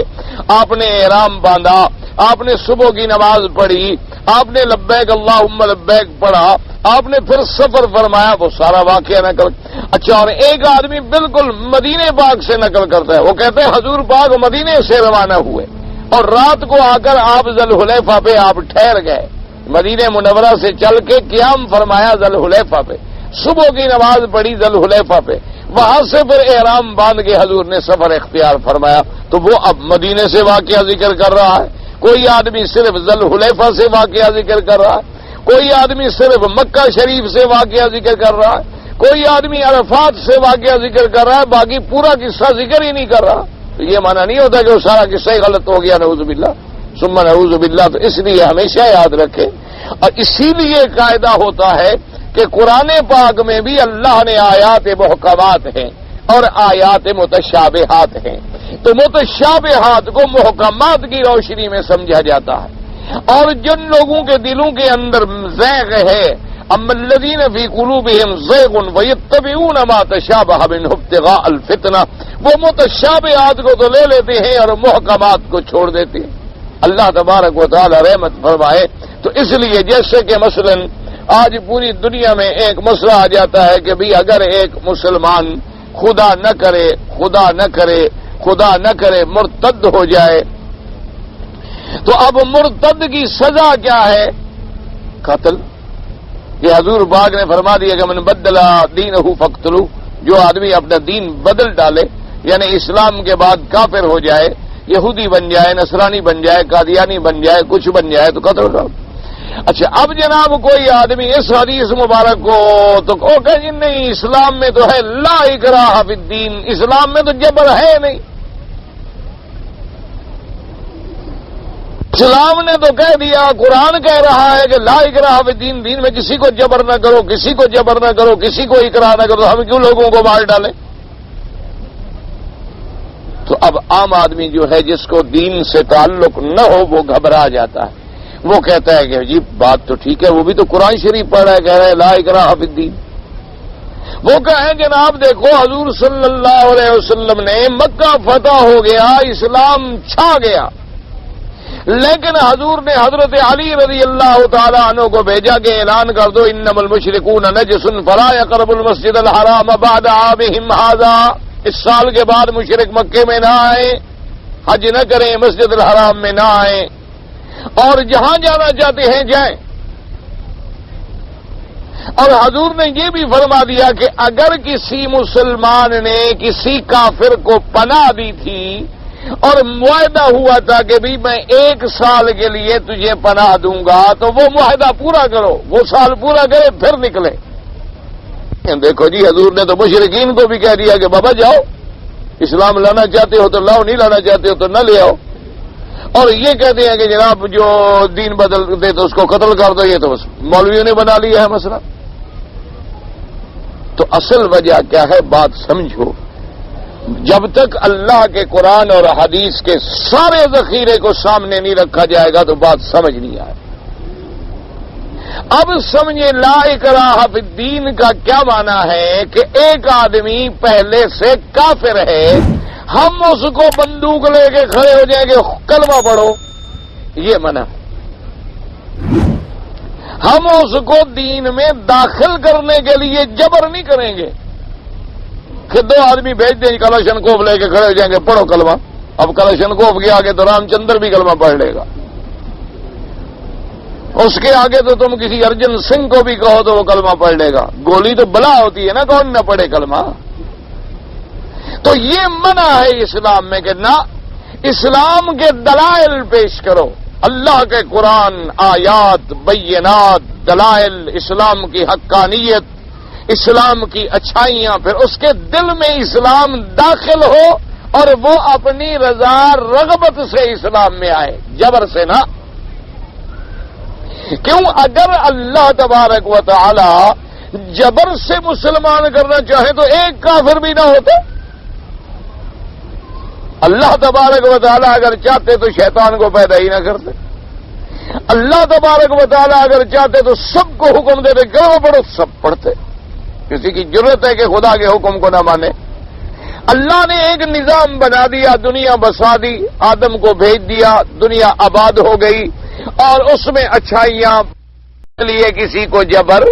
آپ نے احرام باندھا، آپ نے صبح کی نماز پڑھی، آپ نے لبیک اللہم لبیک پڑھا، آپ نے پھر سفر فرمایا، وہ سارا واقعہ نقل. اچھا، اور ایک آدمی بالکل مدینے پاک سے نقل کرتا ہے، وہ کہتے ہیں حضور پاک مدینے سے روانہ ہوئے اور رات کو آ کر آپ ذی الحلیفہ پہ آپ ٹھہر گئے، مدینہ منورہ سے چل کے قیام فرمایا ذی الحلیفہ پہ، صبح کی نماز پڑھی ذی الحلیفہ پہ، وہاں سے پھر احرام باندھ کے حضور نے سفر اختیار فرمایا. تو وہ اب مدینے سے واقعہ ذکر کر رہا ہے. کوئی آدمی صرف ذی الحلیفہ سے واقعہ ذکر کر رہا ہے، کوئی آدمی صرف مکہ شریف سے واقعہ ذکر کر رہا ہے، کوئی آدمی عرفات سے واقعہ ذکر کر رہا ہے، باقی پورا قصہ ذکر ہی نہیں کر رہا. تو یہ معنی نہیں ہوتا کہ وہ سارا قصہ ہی غلط ہو گیا نعوذ باللہ ثم نعوذ باللہ. تو اس لیے ہمیشہ یاد رکھے، اور اسی لیے قاعدہ ہوتا ہے کہ قرآن پاک میں بھی اللہ نے آیات محکمات ہیں اور آیات متشابہات ہیں. تو متشابہات کو محکمات کی روشنی میں سمجھا جاتا ہے، اور جن لوگوں کے دلوں کے اندر زیغ ہے، اما الذین فی قلوبہم زیغ ویتبعون ما تشابہ منہ ابتغاء الفتنہ، وہ متشابہات کو تو لے لیتے ہیں اور محکمات کو چھوڑ دیتے ہیں. اللہ تبارک و تعالی رحمت فرمائے. تو اس لیے جیسے کہ مثلا آج پوری دنیا میں ایک مسئلہ آ جاتا ہے کہ بھی اگر ایک مسلمان خدا نہ کرے مرتد ہو جائے تو اب مرتد کی سزا کیا ہے؟ قتل. یہ حضور پاک نے فرما دیا کہ من بدل دینہ فقتلوہ، جو آدمی اپنا دین بدل ڈالے یعنی اسلام کے بعد کافر ہو جائے، یہودی بن جائے، نصرانی بن جائے، قادیانی بن جائے، کچھ بن جائے تو قتل ڈالو. اچھا، اب جناب کوئی آدمی اس حدیث مبارک کو تو کہ جی نہیں اسلام میں تو ہے لا اکراہ فی الدین، اسلام میں تو جبر ہے نہیں. اسلام نے تو کہہ دیا، قرآن کہہ رہا ہے کہ لا اکراہ فی الدین، دین میں کسی کو جبر نہ کرو، کسی کو جبر نہ کرو، کسی کو اکراہ نہ کرو. ہم کیوں لوگوں کو مار ڈالیں؟ تو اب عام آدمی جو ہے جس کو دین سے تعلق نہ ہو وہ گھبرا جاتا ہے، وہ کہتا ہے کہ جی بات تو ٹھیک ہے، وہ بھی تو قرآن شریف پڑھ رہا ہے، کہہ رہا ہے لا اکراہ فی الدین. وہ کہیں جناب دیکھو حضور صلی اللہ علیہ وسلم نے مکہ فتح ہو گیا، اسلام چھا گیا، لیکن حضور نے حضرت علی رضی اللہ تعالی عنہ کو بھیجا کہ اعلان کر دو انما المشرکون نجس فلا يقربوا المسجد الحرام بعد عامهم هذا، اس سال کے بعد مشرک مکے میں نہ آئیں، حج نہ کریں، مسجد الحرام میں نہ آئیں، اور جہاں جانا چاہتے ہیں جائیں. اور حضور نے یہ بھی فرما دیا کہ اگر کسی مسلمان نے کسی کافر کو پناہ دی تھی اور معاہدہ ہوا تھا کہ بھی میں 1 سال کے لیے تجھے پناہ دوں گا، تو وہ معاہدہ پورا کرو، وہ سال پورا کرے پھر نکلے. دیکھو جی حضور نے تو مشرکین کو بھی کہہ دیا کہ بابا جاؤ، اسلام لانا چاہتے ہو تو لاؤ، نہیں لانا چاہتے ہو تو نہ لے آؤ. اور یہ کہتے ہیں کہ جناب جو دین بدل دے تو اس کو قتل کر دو، یہ تو بس مولویوں نے بنا لیا ہے مسئلہ. تو اصل وجہ کیا ہے بات سمجھو. جب تک اللہ کے قرآن اور حدیث کے سارے ذخیرے کو سامنے نہیں رکھا جائے گا تو بات سمجھ نہیں آئے. اب سمجھے لا اکراہ فی الدین کا کیا معنی ہے کہ ایک آدمی پہلے سے کافر ہے، ہم اس کو بندوق لے کے کھڑے ہو جائیں گے کلمہ پڑھو، یہ منع. ہم اس کو دین میں داخل کرنے کے لیے جبر نہیں کریں گے کہ دو آدمی بھیج دیں کلاشنکوف لے کے کھڑے ہو جائیں گے پڑھو کلمہ. اب کلاشنکوف کے آگے تو رام چندر بھی کلمہ پڑھ لے گا، اس کے آگے تو تم کسی ارجن سنگھ کو بھی کہو تو وہ کلمہ پڑھ لے گا. گولی تو بلا ہوتی ہے نا، کون نہ پڑھے کلمہ. تو یہ منع ہے اسلام میں کہ نہ، اسلام کے دلائل پیش کرو، اللہ کے قرآن، آیات، بینات، دلائل، اسلام کی حقانیت، اسلام کی اچھائیاں، پھر اس کے دل میں اسلام داخل ہو اور وہ اپنی رضا رغبت سے اسلام میں آئے، جبر سے نہ. کیوں؟ اگر اللہ تبارک و تعالی جبر سے مسلمان کرنا چاہے تو ایک کافر بھی نہ ہوتا. اللہ تبارک و تعالی اگر چاہتے تو شیطان کو پیدا ہی نہ کرتے. اللہ تبارک و تعالی اگر چاہتے تو سب کو حکم دیتے کرو پڑھو، سب پڑھتے. کسی کی جرت ہے کہ خدا کے حکم کو نہ مانے؟ اللہ نے ایک نظام بنا دیا، دنیا بسا دی، آدم کو بھیج دیا، دنیا آباد ہو گئی اور اس میں اچھائیاں لیے کسی کو جبر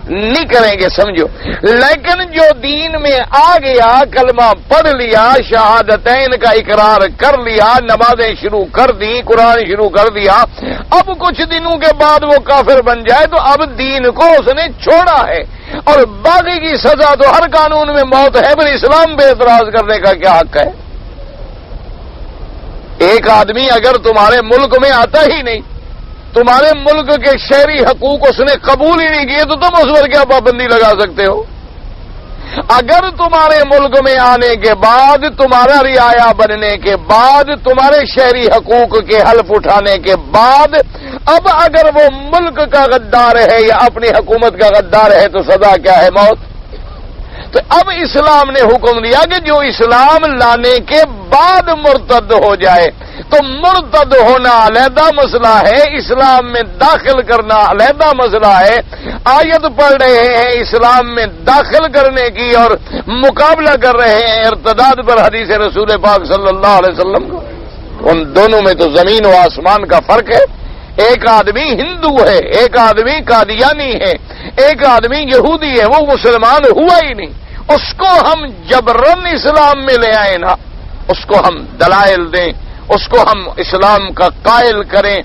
نہیں کریں گے، سمجھو. لیکن جو دین میں آ گیا، کلمہ پڑھ لیا، شہادتین کا اقرار کر لیا، نمازیں شروع کر دی، قرآن شروع کر دیا، اب کچھ دنوں کے بعد وہ کافر بن جائے تو اب دین کو اس نے چھوڑا ہے اور باقی کی سزا تو ہر قانون میں موت ہے، پھر اسلام پہ اعتراض کرنے کا کیا حق ہے؟ ایک آدمی اگر تمہارے ملک میں آتا ہی نہیں، تمہارے ملک کے شہری حقوق اس نے قبول ہی نہیں کیے تو تم اس پر کیا پابندی لگا سکتے ہو؟ اگر تمہارے ملک میں آنے کے بعد، تمہارا رعایا بننے کے بعد، تمہارے شہری حقوق کے حلف اٹھانے کے بعد اب اگر وہ ملک کا غدار ہے یا اپنی حکومت کا غدار ہے تو سزا کیا ہے؟ موت. تو اب اسلام نے حکم دیا کہ جو اسلام لانے کے بعد مرتد ہو جائے تو مرتد ہونا علیحدہ مسئلہ ہے، اسلام میں داخل کرنا علیحدہ مسئلہ ہے. آیت پڑھ رہے ہیں اسلام میں داخل کرنے کی اور مقابلہ کر رہے ہیں ارتداد پر حدیث رسول پاک صلی اللہ علیہ وسلم کو. ان دونوں میں تو زمین و آسمان کا فرق ہے. ایک آدمی ہندو ہے، ایک آدمی قادیانی ہے، ایک آدمی یہودی ہے، وہ مسلمان ہوا ہی نہیں. اس کو ہم جبرن اسلام میں لے آئے نا، اس کو ہم دلائل دیں، اس کو ہم اسلام کا قائل کریں.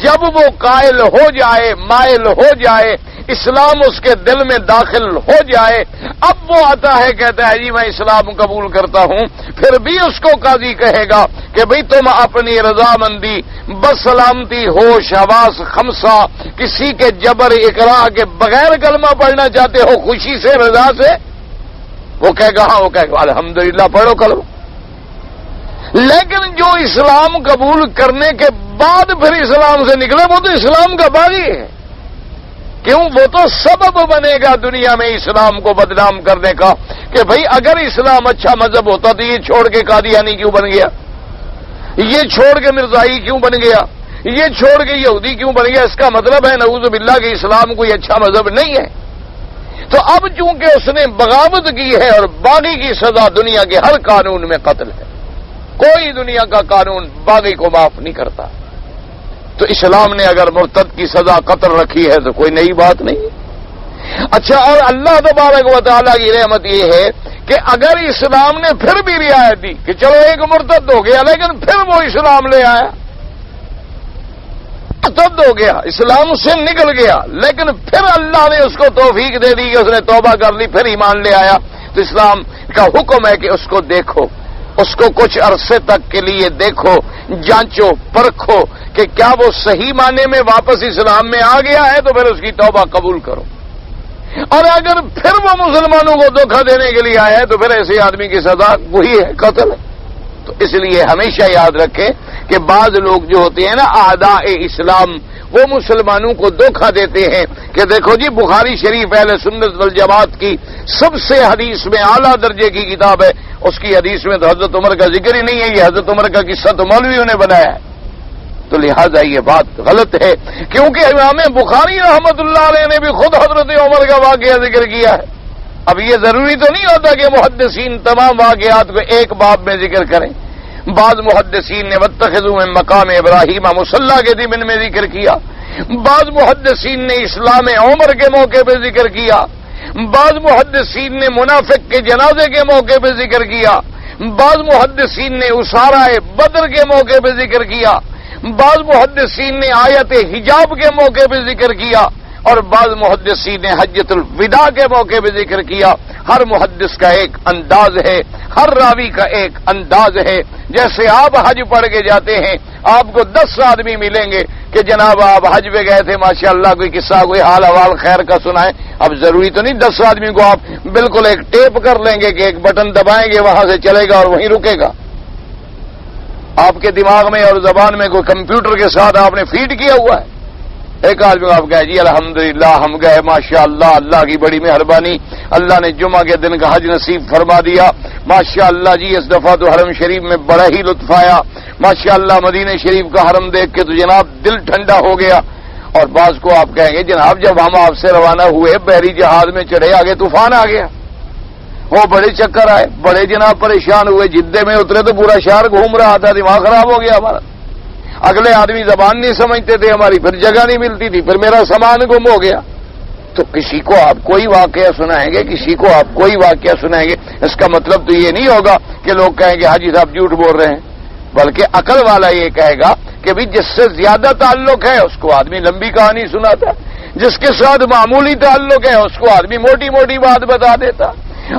جب وہ قائل ہو جائے، مائل ہو جائے، اسلام اس کے دل میں داخل ہو جائے، اب وہ آتا ہے کہتا ہے جی میں اسلام قبول کرتا ہوں. پھر بھی اس کو قاضی کہے گا کہ بھئی تم اپنی رضامندی، بس سلامتی، ہوش، حواس خمسہ، کسی کے جبر اکراہ کے بغیر کلمہ پڑھنا چاہتے ہو خوشی سے، رضا سے؟ وہ کہے گا ہاں، وہ کہے گا الحمدللہ پڑھو کلمہ. لیکن جو اسلام قبول کرنے کے بعد پھر اسلام سے نکلے وہ تو اسلام کا باغی ہے. کیوں؟ وہ تو سبب بنے گا دنیا میں اسلام کو بدنام کرنے کا کہ بھئی اگر اسلام اچھا مذہب ہوتا تو یہ چھوڑ کے قادیانی کیوں بن گیا، یہ چھوڑ کے مرزائی کیوں بن گیا، یہ چھوڑ کے یہودی کیوں بن گیا؟ اس کا مطلب ہے نعوذ باللہ کہ اسلام کوئی اچھا مذہب نہیں ہے. تو اب چونکہ اس نے بغاوت کی ہے اور باغی کی سزا دنیا کے ہر قانون میں قتل ہے، کوئی دنیا کا قانون باغی کو معاف نہیں کرتا. تو اسلام نے اگر مرتد کی سزا قتل رکھی ہے تو کوئی نئی بات نہیں. اچھا، اور اللہ تبارک و تعالیٰ کی رحمت یہ ہے کہ اگر اسلام نے پھر بھی رعایت دی کہ چلو ایک مرتد ہو گیا لیکن پھر وہ اسلام لے آیا، مرتد ہو گیا، اسلام سے نکل گیا، لیکن پھر اللہ نے اس کو توفیق دے دی کہ اس نے توبہ کر لی، پھر ایمان لے آیا، تو اسلام کا حکم ہے کہ اس کو دیکھو، اس کو کچھ عرصے تک کے لیے دیکھو، جانچو، پرکھو کہ کیا وہ صحیح معنی میں واپس اسلام میں آ گیا ہے تو پھر اس کی توبہ قبول کرو. اور اگر پھر وہ مسلمانوں کو دھوکہ دینے کے لیے آیا ہے تو پھر ایسے آدمی کی سزا وہی ہے، قتل ہے. تو اس لیے ہمیشہ یاد رکھیں کہ بعض لوگ جو ہوتے ہیں نا اعداء اسلام، وہ مسلمانوں کو دھوکہ دیتے ہیں کہ دیکھو جی بخاری شریف اہل سنت والجماعت کی سب سے حدیث میں اعلیٰ درجے کی کتاب ہے، اس کی حدیث میں تو حضرت عمر کا ذکر ہی نہیں ہے، یہ حضرت عمر کا قصہ تو مولویوں نے بنایا ہے، تو لہذا یہ بات غلط ہے، کیونکہ امام بخاری رحمت اللہ علیہ نے بھی خود حضرت عمر کا واقعہ ذکر کیا ہے۔ اب یہ ضروری تو نہیں ہوتا کہ محدثین تمام واقعات کو ایک باب میں ذکر کریں، بعض محدثین نے واتخذوا من مقام ابراہیم مصلی کے ضمن میں ذکر کیا، بعض محدثین نے اسلام عمر کے موقع پہ ذکر کیا، بعض محدثین نے منافق کے جنازے کے موقع پہ ذکر کیا، بعض محدثین نے اسارہ بدر کے موقع پہ ذکر کیا، بعض محدثین نے آیت حجاب کے موقع پہ ذکر کیا، اور بعض محدثین نے حجۃ الوداع کے موقع پہ ذکر کیا۔ ہر محدث کا ایک انداز ہے، ہر راوی کا ایک انداز ہے۔ جیسے آپ حج پڑھ کے جاتے ہیں، آپ کو 10 آدمی ملیں گے کہ جناب آپ حج پہ گئے تھے، ماشاءاللہ کوئی قصہ کوئی حال احوال خیر کا سنائیں۔ اب ضروری تو نہیں 10 آدمی کو آپ بالکل ایک ٹیپ کر لیں گے کہ ایک بٹن دبائیں گے وہاں سے چلے گا اور وہیں رکے گا۔ آپ کے دماغ میں اور زبان میں کوئی کمپیوٹر کے ساتھ آپ نے فیڈ کیا ہوا ہے۔ ایک آدمی آپ کہے جی الحمدللہ ہم گئے، ماشاءاللہ اللہ کی بڑی مہربانی، اللہ نے جمعہ کے دن کا حج نصیب فرما دیا، ماشاءاللہ جی اس دفعہ تو حرم شریف میں بڑا ہی لطف آیا، ماشاءاللہ مدینہ شریف کا حرم دیکھ کے تو جناب دل ٹھنڈا ہو گیا۔ اور بعض کو آپ کہیں گے جناب جب ہم آپ سے روانہ ہوئے بحری جہاز میں چڑھے، آگے طوفان آ گیا، وہ بڑے چکر آئے، بڑے جناب پریشان ہوئے، جدے میں اترے تو پورا شہر گھوم رہا تھا، دماغ خراب ہو گیا ہمارا، اگلے آدمی زبان نہیں سمجھتے تھے ہماری، پھر جگہ نہیں ملتی تھی، پھر میرا سامان گم ہو گیا۔ تو کسی کو آپ کوئی واقعہ سنائیں گے، کسی کو آپ کوئی واقعہ سنائیں گے، اس کا مطلب تو یہ نہیں ہوگا کہ لوگ کہیں گے حاجی صاحب جھوٹ بول رہے ہیں، بلکہ عقل والا یہ کہے گا کہ بھی جس سے زیادہ تعلق ہے اس کو آدمی لمبی کہانی سناتا، جس کے ساتھ معمولی تعلق ہے اس کو آدمی موٹی موٹی بات بتا دیتا،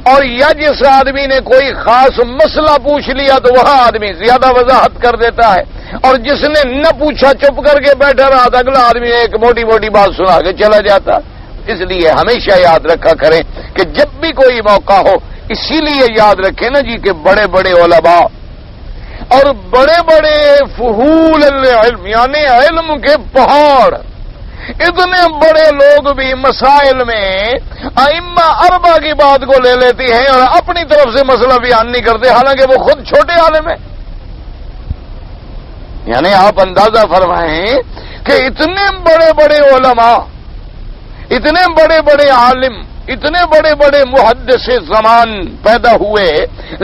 اور یا جس آدمی نے کوئی خاص مسئلہ پوچھ لیا تو وہاں آدمی زیادہ وضاحت کر دیتا ہے، اور جس نے نہ پوچھا چپ کر کے بیٹھا رہا تو اگلا آدمی ایک موٹی موٹی بات سنا کے چلا جاتا۔ اس لیے ہمیشہ یاد رکھا کریں کہ جب بھی کوئی موقع ہو، اسی لیے یاد رکھیں نا جی کہ بڑے بڑے علماء اور بڑے بڑے فحول العلم یعنی علم کے پہاڑ، اتنے بڑے لوگ بھی مسائل میں ائمہ اربع کی بات کو لے لیتے ہیں اور اپنی طرف سے مسئلہ بیان نہیں کرتے، حالانکہ وہ خود چھوٹے عالم ہیں۔ یعنی آپ اندازہ فرمائیں کہ اتنے بڑے بڑے علماء، اتنے بڑے بڑے عالم، اتنے بڑے بڑے محدث زمان پیدا ہوئے،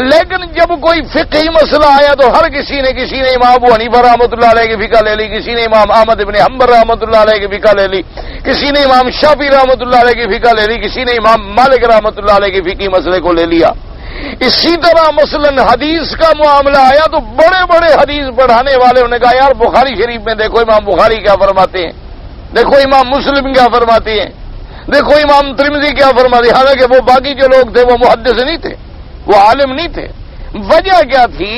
لیکن جب کوئی فقہی مسئلہ آیا تو ہر کسی نے امام ابو حنیفہ رحمۃ اللہ علیہ کی فقہ لے لی، کسی نے امام احمد ابن حنبل رحمۃ اللہ علیہ کی فقہ لے لی، کسی نے امام شافعی رحمۃ اللہ علیہ کی فقہ لے لی، کسی نے امام مالک رحمۃ اللہ علیہ کی فقہی مسئلے کو لے لیا۔ اسی طرح مثلا حدیث کا معاملہ آیا تو بڑے بڑے حدیث پڑھانے والے انہوں نے کہا یار بخاری شریف میں دیکھو امام بخاری کیا فرماتے ہیں، دیکھو امام مسلم کیا فرماتے ہیں، دیکھو امام ترمذی کیا فرماتے ہیں، حالانکہ وہ باقی جو لوگ تھے وہ محدث نہیں تھے، وہ عالم نہیں تھے۔ وجہ کیا تھی؟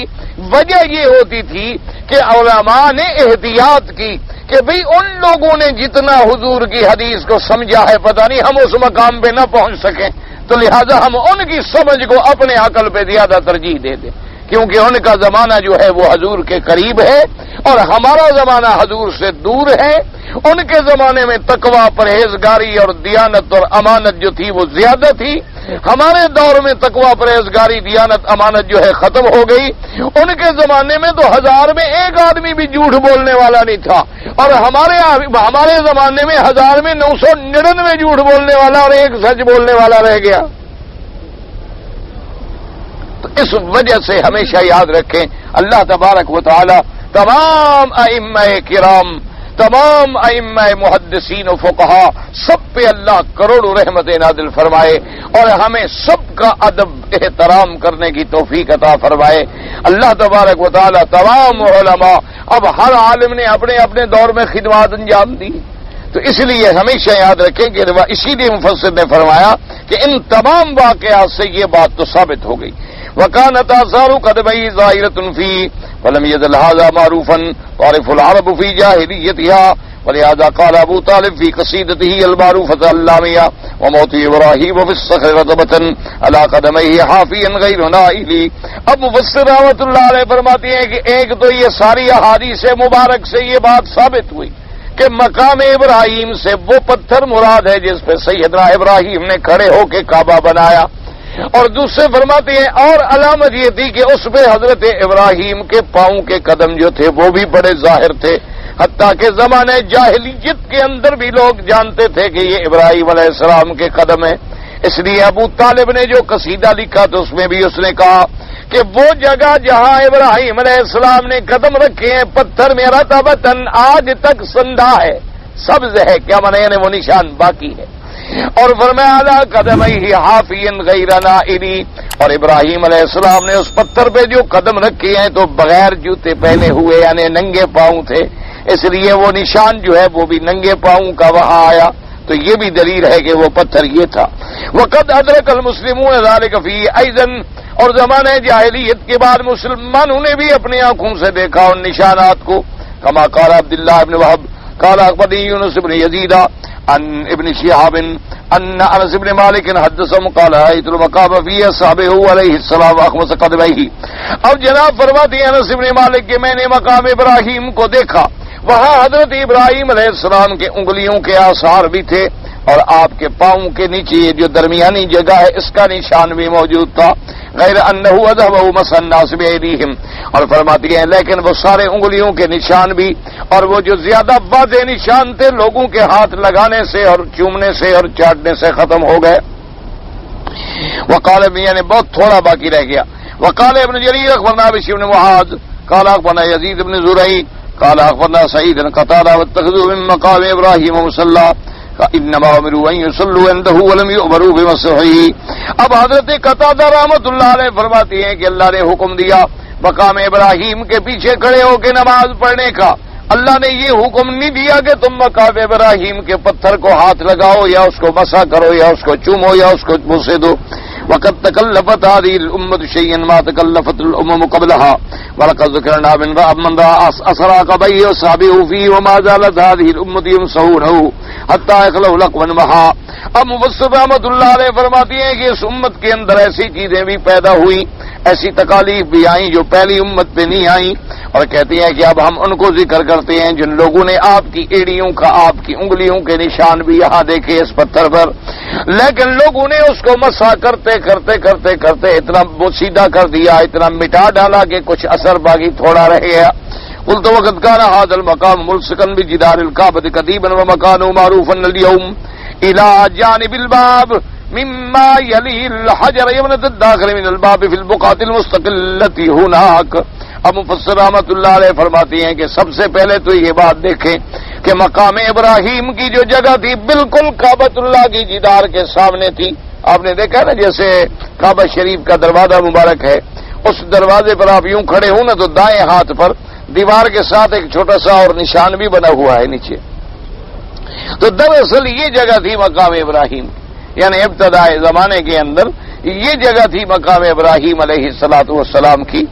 وجہ یہ ہوتی تھی کہ علماء نے احتیاط کی کہ بھئی ان لوگوں نے جتنا حضور کی حدیث کو سمجھا ہے پتہ نہیں ہم اس مقام پہ نہ پہنچ سکیں، تو لہذا ہم ان کی سمجھ کو اپنے عقل پہ زیادہ ترجیح دے دیں، کیونکہ ان کا زمانہ جو ہے وہ حضور کے قریب ہے اور ہمارا زمانہ حضور سے دور ہے۔ ان کے زمانے میں تقوی، پرہیزگاری اور دیانت اور امانت جو تھی وہ زیادہ تھی، ہمارے دور میں تقوی، پرہیزگاری، دیانت، امانت جو ہے ختم ہو گئی۔ ان کے زمانے میں تو 1000 میں ایک آدمی بھی جھوٹ بولنے والا نہیں تھا، اور ہمارے زمانے میں 1000 میں 999 جھوٹ بولنے والا اور ایک سچ بولنے والا رہ گیا۔ تو اس وجہ سے ہمیشہ یاد رکھیں اللہ تبارک و تعالی تمام ائمہ کرام، تمام ائمہ محدثین و فقہا سب پہ اللہ کروڑوں رحمت نازل فرمائے اور ہمیں سب کا ادب احترام کرنے کی توفیق عطا فرمائے۔ اللہ تبارک و تعالی تمام علماء، اب ہر عالم نے اپنے اپنے دور میں خدمات انجام دی، تو اس لیے ہمیشہ یاد رکھیں کہ اسی لیے مفسر نے فرمایا کہ ان تمام واقعات سے یہ بات تو ثابت ہو گئی۔ وَكَانَتْ آثَارُ قَدَمَيْهِ ظَاهِرَةٌ فِيهِ وَلَمْ يَزَلْ هَذَا مَعْرُوفًا وَعَرِفَ الْعَرَبُ فِي جَاهِلِيَّتِهَا وَلِهَذَا قَالَ أَبُو طَالِبٌ فِي قَصِيدَتِهِ الْمَعْرُوفَةِ اللَّامِيَةِ وَمَوْتُ إِبْرَاهِيمَ فِي الصَّخْرِ رَطْبَةً عَلَى قَدَمَيْهِ حَافِيًا غَيْرَ نَائِلٍ۔ اب مفسر رحمۃ اللہ علیہ فرماتے ہیں کہ ایک تو یہ ساری احادیث مبارک سے یہ بات ثابت ہوئی کہ مقام ابراہیم سے وہ پتھر مراد ہے جس پہ سیدنا ابراہیم نے کھڑے ہو کے کعبہ بنایا، اور دوسرے فرماتے ہیں اور علامت یہ تھی کہ اس پہ حضرت ابراہیم کے پاؤں کے قدم جو تھے وہ بھی بڑے ظاہر تھے، حتیٰ کہ زمانے جاہلیت کے اندر بھی لوگ جانتے تھے کہ یہ ابراہیم علیہ السلام کے قدم ہیں۔ اس لیے ابو طالب نے جو قصیدہ لکھا تو اس میں بھی اس نے کہا کہ وہ جگہ جہاں ابراہیم علیہ السلام نے قدم رکھے ہیں پتھر میں رطبتن آج تک سندا ہے، سبز ہے، کیا معنی یعنی وہ نشان باقی ہے۔ اور فرمایا علی قدمہ حافی غیر نائلی، اور ابراہیم علیہ السلام نے اس پتھر پہ جو قدم رکھے ہیں تو بغیر جوتے پہنے ہوئے یعنی ننگے پاؤں تھے، اس لیے وہ نشان جو ہے وہ بھی ننگے پاؤں کا وہاں آیا، تو یہ بھی دلیل ہے کہ وہ پتھر یہ تھا۔ وقد ادرک المسلمون ذلك فی ایضا، اور زمانہ جاہلیت کے بعد مسلمانوں نے بھی اپنی آنکھوں سے دیکھا ان نشانات کو، کما قال عبداللہ ابن وہب قال اخبرني يونس بن يزيد عن ابن شهاب ان انس بن مالك حدثهم قال رايت المقام في اصحابه عليه السلام اخمص قدميه۔ اب جناب فرماتے ہیں انس بن مالک کہ میں نے مقام ابراہیم کو دیکھا، وہاں حضرت ابراہیم علیہ السلام کے انگلیوں کے آثار بھی تھے، اور آپ کے پاؤں کے نیچے یہ جو درمیانی جگہ ہے اس کا نشان بھی موجود تھا، غیر انہ اذهبه مس الناس بأيديهم، اور فرماتی ہیں لیکن وہ سارے انگلیوں کے نشان بھی اور وہ جو زیادہ واضح نشان تھے لوگوں کے ہاتھ لگانے سے اور چومنے سے اور چاٹنے سے ختم ہو گئے۔ وقال یعنی بہت تھوڑا باقی رہ گیا۔ وقال ابن جریر اخبرنا بشر بن معاذ قال اخبرنا یزید بن زرعی قال اخبرنا سعید قتادہ واتخذوا من مقام ابراہیم مصلی انما امروا ان يصلوا عنده ولم يؤمروا بمسحه۔ اب حضرت قتادہ رحمۃ اللہ علیہ فرماتی ہیں کہ اللہ نے حکم دیا مقام ابراہیم کے پیچھے کھڑے ہو کے نماز پڑھنے کا، اللہ نے یہ حکم نہیں دیا کہ تم مقام ابراہیم کے پتھر کو ہاتھ لگاؤ یا اس کو مسح کرو یا اس کو چومو یا اس کو بوسے دو۔ وقد تکلفت هذه الامه شيئا ما تکلفت الامم قبلها ولقد ذكرنا من راى اثر قبيه وصابه فيه وما زالت هذه الامه يمسحونه حتى يخلوا لقوا مها۔ اب مفسر رحمۃ اللہ علیہ فرماتی ہیں کہ اس امت کے اندر ایسی چیزیں بھی پیدا ہوئی، ایسی تکالیف بھی آئیں جو پہلی امت پہ نہیں آئیں، اور کہتی ہیں کہ اب ہم ان کو ذکر کرتے ہیں جن لوگوں نے آپ کی ایڑیوں کا آپ کی انگلیوں کے نشان بھی یہاں دیکھے اس پتھر پر، لیکن لوگوں نے اس کو مسح کرتے کرتے کرتے کرتے اتنا سیدھا کر دیا، اتنا مٹا ڈالا کہ کچھ اثر باقی تھوڑا رہ گیا۔ قلت وقد كان هذا المقام ملصقا بجدار الكعبة قديما ومكانه معروفا اليوم الى جانب الباب مما يلي الحجر يمنة الداخل من الباب في البقعة المستقلة هناك۔ اب مفسر رحمۃ اللہ علیہ فرماتی ہیں کہ سب سے پہلے تو یہ بات دیکھیں کہ مقام ابراہیم کی جو جگہ تھی بالکل کعبۃ اللہ کی جدار کے سامنے تھی۔ آپ نے دیکھا نا جیسے کعبہ شریف کا دروازہ مبارک ہے، اس دروازے پر آپ یوں کھڑے ہوں نا تو دائیں ہاتھ پر دیوار کے ساتھ ایک چھوٹا سا اور نشان بھی بنا ہوا ہے نیچے، تو دراصل یہ جگہ تھی مقام ابراہیم، یعنی ابتدائی زمانے کے اندر یہ جگہ تھی مقام ابراہیم علیہ الصلوۃ والسلام کی،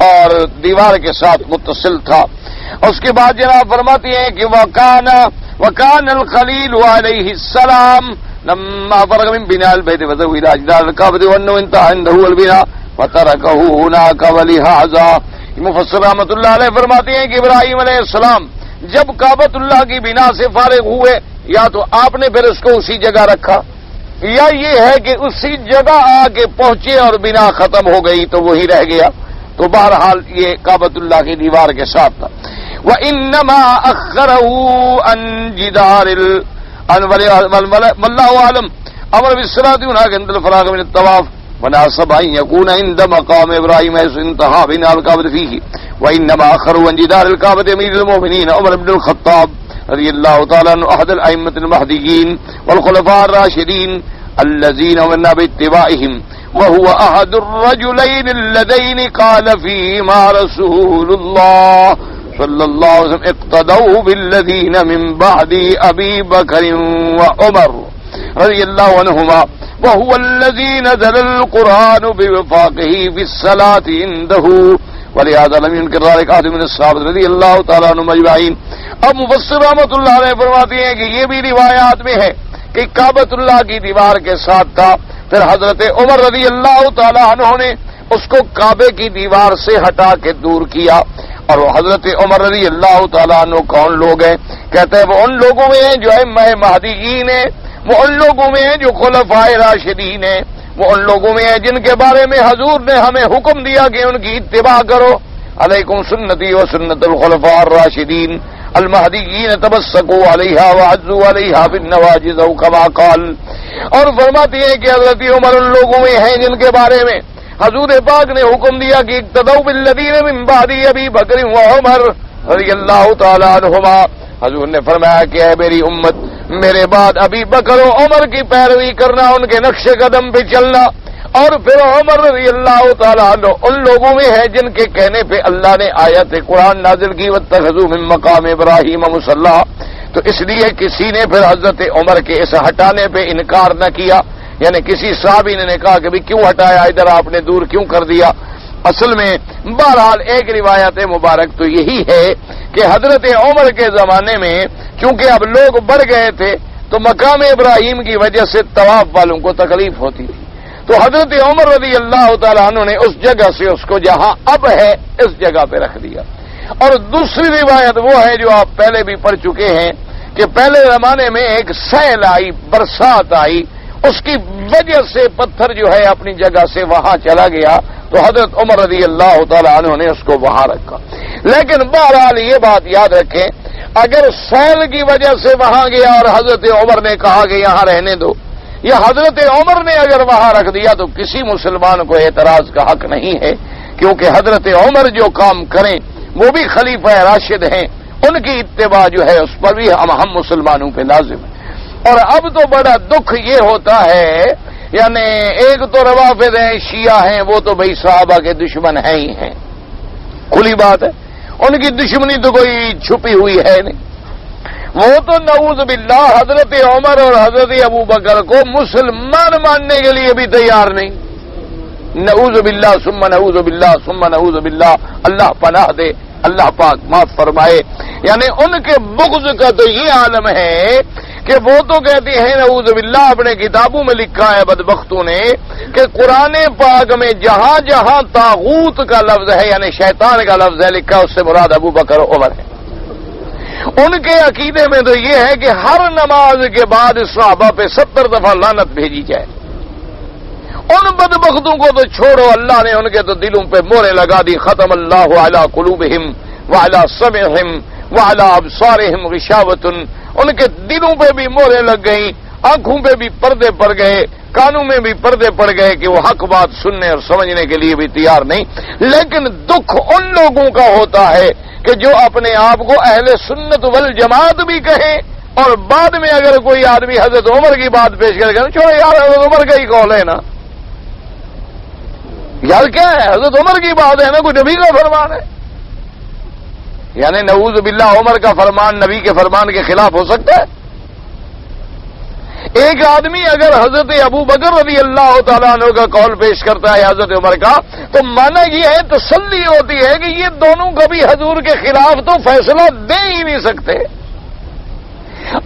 اور دیوار کے ساتھ متصل تھا۔ اس کے بعد جناب فرماتی ہیں کہ وکان الخلیل علیہ السلام لما فرغ من بناء البيت وذهب الى جدار الكعبة وانه انتهى عنده البناء وتركه هناك ولهذا۔ مفسر رحمۃ اللہ علیہ فرماتے ہیں کہ ابراہیم علیہ السلام جب کعبۃ اللہ کی بنا سے فارغ ہوئے یا تو آپ نے پھر اس کو اسی جگہ رکھا، یا یہ ہے کہ اسی جگہ آ کے پہنچے اور بنا ختم ہو گئی تو وہی رہ گیا، تو بہرحال یہ کعبۃ اللہ کی دیوار کے ساتھ تھا۔ وانما اخره عن جدار واللہ عالم امر بالصلاة هناك عند الفراغ من الطواف وناسب ان يكون عند مقام ابراہیم حيث انتهى بناء الكعبة فيه، وانما اخروا عن جدار الكعبة امير المؤمنين عمر بن الخطاب رضي الله تعالى عنه احد الائمة المهديين والخلفاء الراشدين الذين امرنا باتباعهم، وهو احد الرجلين اللذين قال فيهما رسول الله صلی اللہ علیہ وسلم اقتدوا بالذین من بعد ابی بکر وعمر رضی اللہ عنہما وهو الذي نزل القرآن بوفاقه في الصلاة عنده ولهذا لم ينكر ذلك احد من الصحابة رضی اللہ تعالی عنہم اجمعین۔ اب مفسر رحمۃ اللہ علیہ فرماتے ہیں کہ یہ بھی روایات میں ہے کہ کعبۃ اللہ کی دیوار کے ساتھ تھا، پھر حضرت عمر رضی اللہ تعالی عنہ نے اس کو کعبے کی دیوار سے ہٹا کے دور کیا، اور حضرت عمر رضی اللہ تعالیٰ عنہ کون لوگ ہیں؟ کہتے ہیں وہ ان لوگوں میں ہیں جو مہدیین ہیں، وہ ان لوگوں میں ہیں جو خلفائے راشدین ہیں، وہ ان لوگوں میں ہیں جن کے بارے میں حضور نے ہمیں حکم دیا کہ ان کی اتباع کرو، علیکم سنتی و سنت الخلفاء الراشدین المہدیین تمسکوا علیہا وعضوا علیہا بالنواجذ او کما قال۔ اور فرماتی ہے کہ حضرت عمر ان لوگوں میں ہیں جن کے بارے میں حضور پاک نے حکم دیا کہ اقتدوا بالذین من بعد ابی بکر و عمر رضی اللہ تعالی عنہما۔ حضور نے فرمایا کہ اے میری امت، میرے بعد ابی بکر و عمر کی پیروی کرنا، ان کے نقش قدم پہ چلنا۔ اور پھر عمر رضی اللہ تعالیٰ عنہ ان لوگوں میں ہے جن کے کہنے پہ اللہ نے آیت قرآن نازل کی واتخذوا من مقام ابراہیم مصلی، تو اس لیے کسی نے پھر حضرت عمر کے اس ہٹانے پہ انکار نہ کیا، یعنی کسی صحابی نے کہا کہ بھی کیوں ہٹایا، ادھر آپ نے دور کیوں کر دیا۔ اصل میں بہرحال ایک روایت مبارک تو یہی ہے کہ حضرت عمر کے زمانے میں چونکہ اب لوگ بڑھ گئے تھے تو مقام ابراہیم کی وجہ سے طواف والوں کو تکلیف ہوتی تھی، تو حضرت عمر رضی اللہ تعالیٰ عنہ نے اس جگہ سے اس کو جہاں اب ہے اس جگہ پہ رکھ دیا۔ اور دوسری روایت وہ ہے جو آپ پہلے بھی پڑھ چکے ہیں کہ پہلے زمانے میں ایک سیل آئی، برسات آئی، اس کی وجہ سے پتھر جو ہے اپنی جگہ سے وہاں چلا گیا، تو حضرت عمر رضی اللہ تعالیٰ عنہ نے اس کو وہاں رکھا۔ لیکن بہرحال یہ بات یاد رکھیں، اگر سیل کی وجہ سے وہاں گیا اور حضرت عمر نے کہا کہ یہاں رہنے دو، یا حضرت عمر نے اگر وہاں رکھ دیا، تو کسی مسلمان کو اعتراض کا حق نہیں ہے، کیونکہ حضرت عمر جو کام کریں وہ بھی خلیفہ راشد ہیں، ان کی اتباع جو ہے اس پر بھی ہم مسلمانوں پہ لازم ہے۔ اور اب تو بڑا دکھ یہ ہوتا ہے، یعنی ایک تو روافض ہیں، شیعہ ہیں، وہ تو بھائی صحابہ کے دشمن ہیں ہی ہیں، کھلی بات ہے، ان کی دشمنی تو کوئی چھپی ہوئی ہے نہیں۔ وہ تو نعوذ باللہ حضرت عمر اور حضرت ابو بکر کو مسلمان ماننے کے لیے بھی تیار نہیں، نعوذ باللہ ثم نعوذ باللہ ثم نعوذ باللہ، اللہ پناہ دے، اللہ پاک معاف فرمائے۔ یعنی ان کے بغض کا تو یہ عالم ہے کہ وہ تو کہتے ہیں نعوذ باللہ، اپنے کتابوں میں لکھا ہے بدبختوں نے کہ قرآن پاک میں جہاں جہاں طاغوت کا لفظ ہے یعنی شیطان کا لفظ ہے لکھا، اس سے مراد ابو بکر و عمر ہے۔ ان کے عقیدے میں تو یہ ہے کہ ہر نماز کے بعد صحابہ پہ 70 دفعہ لعنت بھیجی جائے۔ ان بدبختوں کو تو چھوڑو، اللہ نے ان کے تو دلوں پہ مورے لگا دی، ختم اللہ علی قلوبہم وعلی سمعہم وعلی ابصارہم غشاوۃ، ان کے دلوں پہ بھی مورے لگ گئیں، آنکھوں پہ بھی پردے پڑ گئے، کانوں میں بھی پردے پڑ گئے کہ وہ حق بات سننے اور سمجھنے کے لیے بھی تیار نہیں۔ لیکن دکھ ان لوگوں کا ہوتا ہے کہ جو اپنے آپ کو اہل سنت والجماعت بھی کہیں اور بعد میں اگر کوئی آدمی حضرت عمر کی بات پیش کرے گا، چھوڑو یار حضرت عمر کا ہی قول ہے نا، یار کیا ہے حضرت عمر کی بات ہے نا، کوئی نبی کا فرمان ہے، یعنی نعوذ باللہ عمر کا فرمان نبی کے فرمان کے خلاف ہو سکتا ہے؟ ایک آدمی اگر حضرت ابو بکر رضی اللہ تعالیٰ عنہ کا قول پیش کرتا ہے حضرت عمر کا، تو مانا یہ ہے، تسلی ہوتی ہے کہ یہ دونوں کبھی حضور کے خلاف تو فیصلہ دے ہی نہیں سکتے۔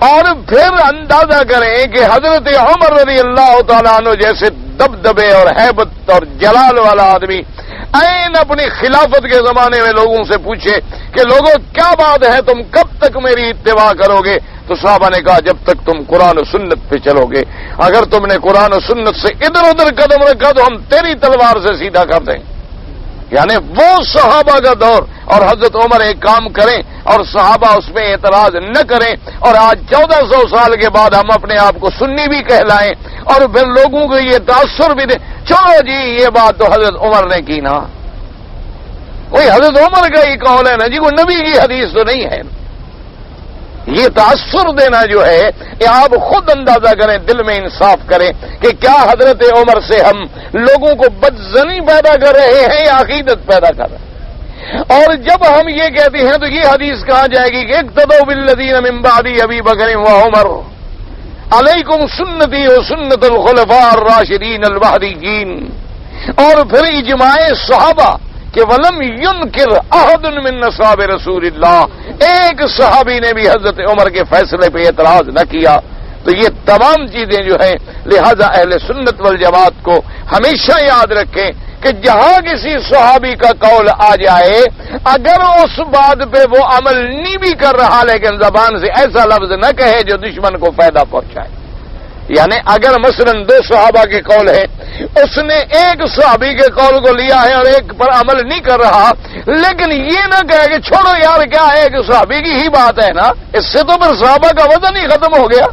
اور پھر اندازہ کریں کہ حضرت عمر رضی اللہ تعالیٰ عنہ جیسے دبدبے اور ہیبت اور جلال والا آدمی عین اپنی خلافت کے زمانے میں لوگوں سے پوچھے کہ لوگوں کیا بات ہے، تم کب تک میری اتباع کرو گے؟ تو صحابہ نے کہا جب تک تم قرآن و سنت پہ چلو گے، اگر تم نے قرآن و سنت سے ادھر ادھر قدم رکھا تو ہم تیری تلوار سے سیدھا کر دیں۔ یعنی وہ صحابہ کا دور، اور حضرت عمر ایک کام کریں اور صحابہ اس میں اعتراض نہ کریں، اور آج 1400 سال کے بعد ہم اپنے آپ کو سنی بھی کہلائیں اور پھر لوگوں کو یہ تاثر بھی دیں، چلو جی یہ بات تو حضرت عمر نے کی نا، وہی حضرت عمر کا ہی قول ہے نا جی، کوئی نبی کی حدیث تو نہیں ہے۔ یہ تاثر دینا جو ہے یہ آپ خود اندازہ کریں، دل میں انصاف کریں کہ کیا حضرت عمر سے ہم لوگوں کو بدظنی پیدا کر رہے ہیں یا عقیدت پیدا کر رہے ہیں؟ اور جب ہم یہ کہتے ہیں تو یہ حدیث کہاں جائے گی کہ اقتدوا بالذین من بعد ابی بکر و عمر علیکم سنتی و سنت الخلفاء الراشدین المہدیین، اور پھر اجماع صحابہ کہ ولم ينکر احد من اصحاب رسول اللہ، ایک صحابی نے بھی حضرت عمر کے فیصلے پہ اعتراض نہ کیا۔ تو یہ تمام چیزیں جو ہیں، لہذا اہل سنت والجماعت کو ہمیشہ یاد رکھیں کہ جہاں کسی صحابی کا قول آ جائے اگر اس بات پہ وہ عمل نہیں بھی کر رہا لیکن زبان سے ایسا لفظ نہ کہے جو دشمن کو فائدہ پہنچائے. یعنی اگر مثلا 2 صحابہ کے قول ہے، اس نے ایک صحابی کے قول کو لیا ہے اور ایک پر عمل نہیں کر رہا، لیکن یہ نہ کہے کہ چھوڑو یار کیا ہے کہ صحابی کی ہی بات ہے نا، اس سے تو پھر صحابہ کا وزن ہی ختم ہو گیا،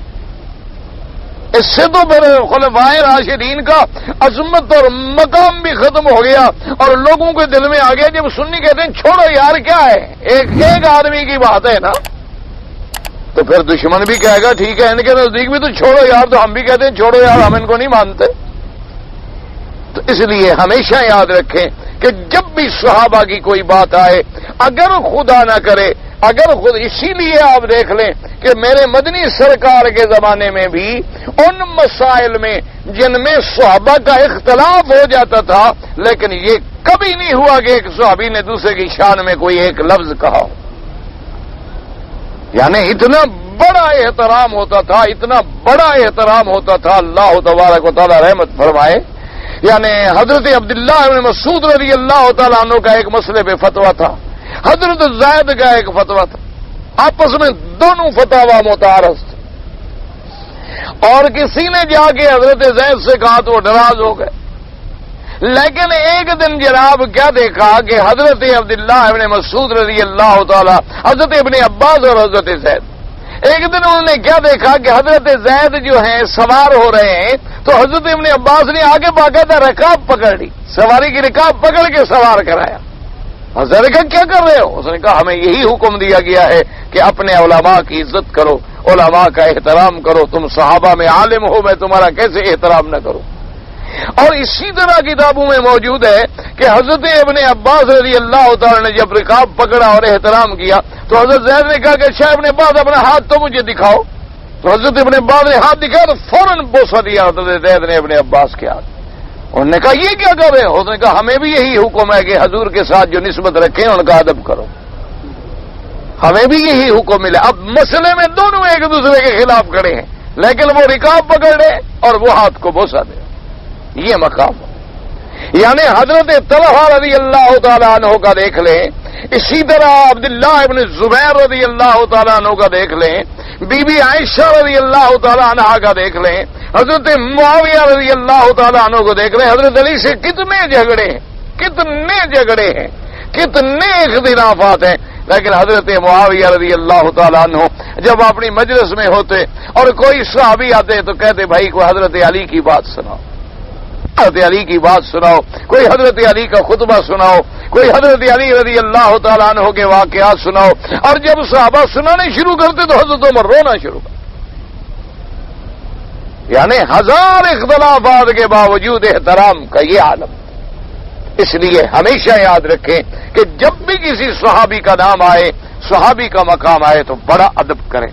اس سے تو پھر خلفائے راشدین کا عظمت اور مقام بھی ختم ہو گیا، اور لوگوں کے دل میں آ گیا جب سنی کہتے ہیں چھوڑو یار کیا ہے، ایک آدمی کی بات ہے نا، تو پھر دشمن بھی کہے گا ٹھیک ہے ان کے نزدیک بھی تو چھوڑو یار، تو ہم بھی کہتے ہیں چھوڑو یار ہم ان کو نہیں مانتے. تو اس لیے ہمیشہ یاد رکھیں کہ جب بھی صحابہ کی کوئی بات آئے اگر خدا نہ کرے، اگر خود، اسی لیے آپ دیکھ لیں کہ میرے مدنی سرکار کے زمانے میں بھی ان مسائل میں جن میں صحابہ کا اختلاف ہو جاتا تھا لیکن یہ کبھی نہیں ہوا کہ ایک صحابی نے دوسرے کی شان میں کوئی ایک لفظ کہا. یعنی اتنا بڑا احترام ہوتا تھا، اتنا بڑا احترام ہوتا تھا. اللہ تبارک و تعالی رحمت فرمائے. یعنی حضرت عبداللہ بن مسعود رضی اللہ تعالیٰ عنہ کا ایک مسئلے پہ فتویٰ تھا، حضرت زید کا ایک فتویٰ تھا، آپس میں دونوں فتاوا متعارض تھے، اور کسی نے جا کے حضرت زید سے کہا تو وہ ناراض ہو گئے. لیکن ایک دن جناب کیا دیکھا کہ حضرت عبداللہ ابن مسعود رضی اللہ تعالی، حضرت ابن عباس اور حضرت زید، ایک دن انہوں نے کیا دیکھا کہ حضرت زید جو ہیں سوار ہو رہے ہیں تو حضرت ابن عباس نے آگے باقاعدہ رکاب پکڑ لی، سواری کی رکاب پکڑ کے سوار کرایا. حضرت نے کہا کیا کر رہے ہو؟ اس نے کہا ہمیں یہی حکم دیا گیا ہے کہ اپنے علماء کی عزت کرو، علماء کا احترام کرو، تم صحابہ میں عالم ہو، میں تمہارا کیسے احترام نہ کروں. اور اسی طرح کتابوں میں موجود ہے کہ حضرت ابن عباس رضی اللہ تعالی نے جب رکاب پکڑا اور احترام کیا تو حضرت زید نے کہا کہ اچھا ابن عباس اپنا ہاتھ تو مجھے دکھاؤ. تو حضرت ابن عباس نے ہاتھ دکھایا تو فوراً بوسہ دیا حضرت زید نے ابن عباس کے ہاتھ. انہوں نے کہا یہ کیا کر رہے ہو؟ اس نے کہا ہمیں بھی یہی حکم ہے کہ حضور کے ساتھ جو نسبت رکھیں ان کا ادب کرو، ہمیں بھی یہی حکم ملا. اب مسئلے میں دونوں ایک دوسرے کے خلاف کھڑے ہیں لیکن وہ رکاب پکڑ لے اور وہ ہاتھ کو بوسہ دے، یہ مقام. یعنی حضرت طلحہ رضی اللہ تعالیٰ عنہ کا دیکھ لیں، اسی طرح عبداللہ ابن زبیر رضی اللہ تعالیٰ عنہ کا دیکھ لیں، بی بی عائشہ رضی اللہ تعالیٰ عنہ کا دیکھ لیں، حضرت معاویہ رضی اللہ تعالیٰ عنہ کو دیکھ لیں. حضرت علی سے کتنے جھگڑے ہیں، کتنے اختلافات ہیں، لیکن حضرت معاویہ رضی اللہ تعالیٰ عنہ جب اپنی مجلس میں ہوتے اور کوئی صحابی آتے تو کہتے بھائی کو حضرت علی کی بات سناؤ، حضرت علی کی بات سناؤ، کوئی حضرت علی کا خطبہ سناؤ، کوئی حضرت علی رضی اللہ تعالیٰ عنہ کے واقعات سناؤ. اور جب صحابہ سنانے شروع کرتے تو حضرت عمر رونا شروع کر. یعنی ہزار اختلافات کے باوجود احترام کا یہ عالم. اس لیے ہمیشہ یاد رکھیں کہ جب بھی کسی صحابی کا نام آئے، صحابی کا مقام آئے تو بڑا ادب کریں،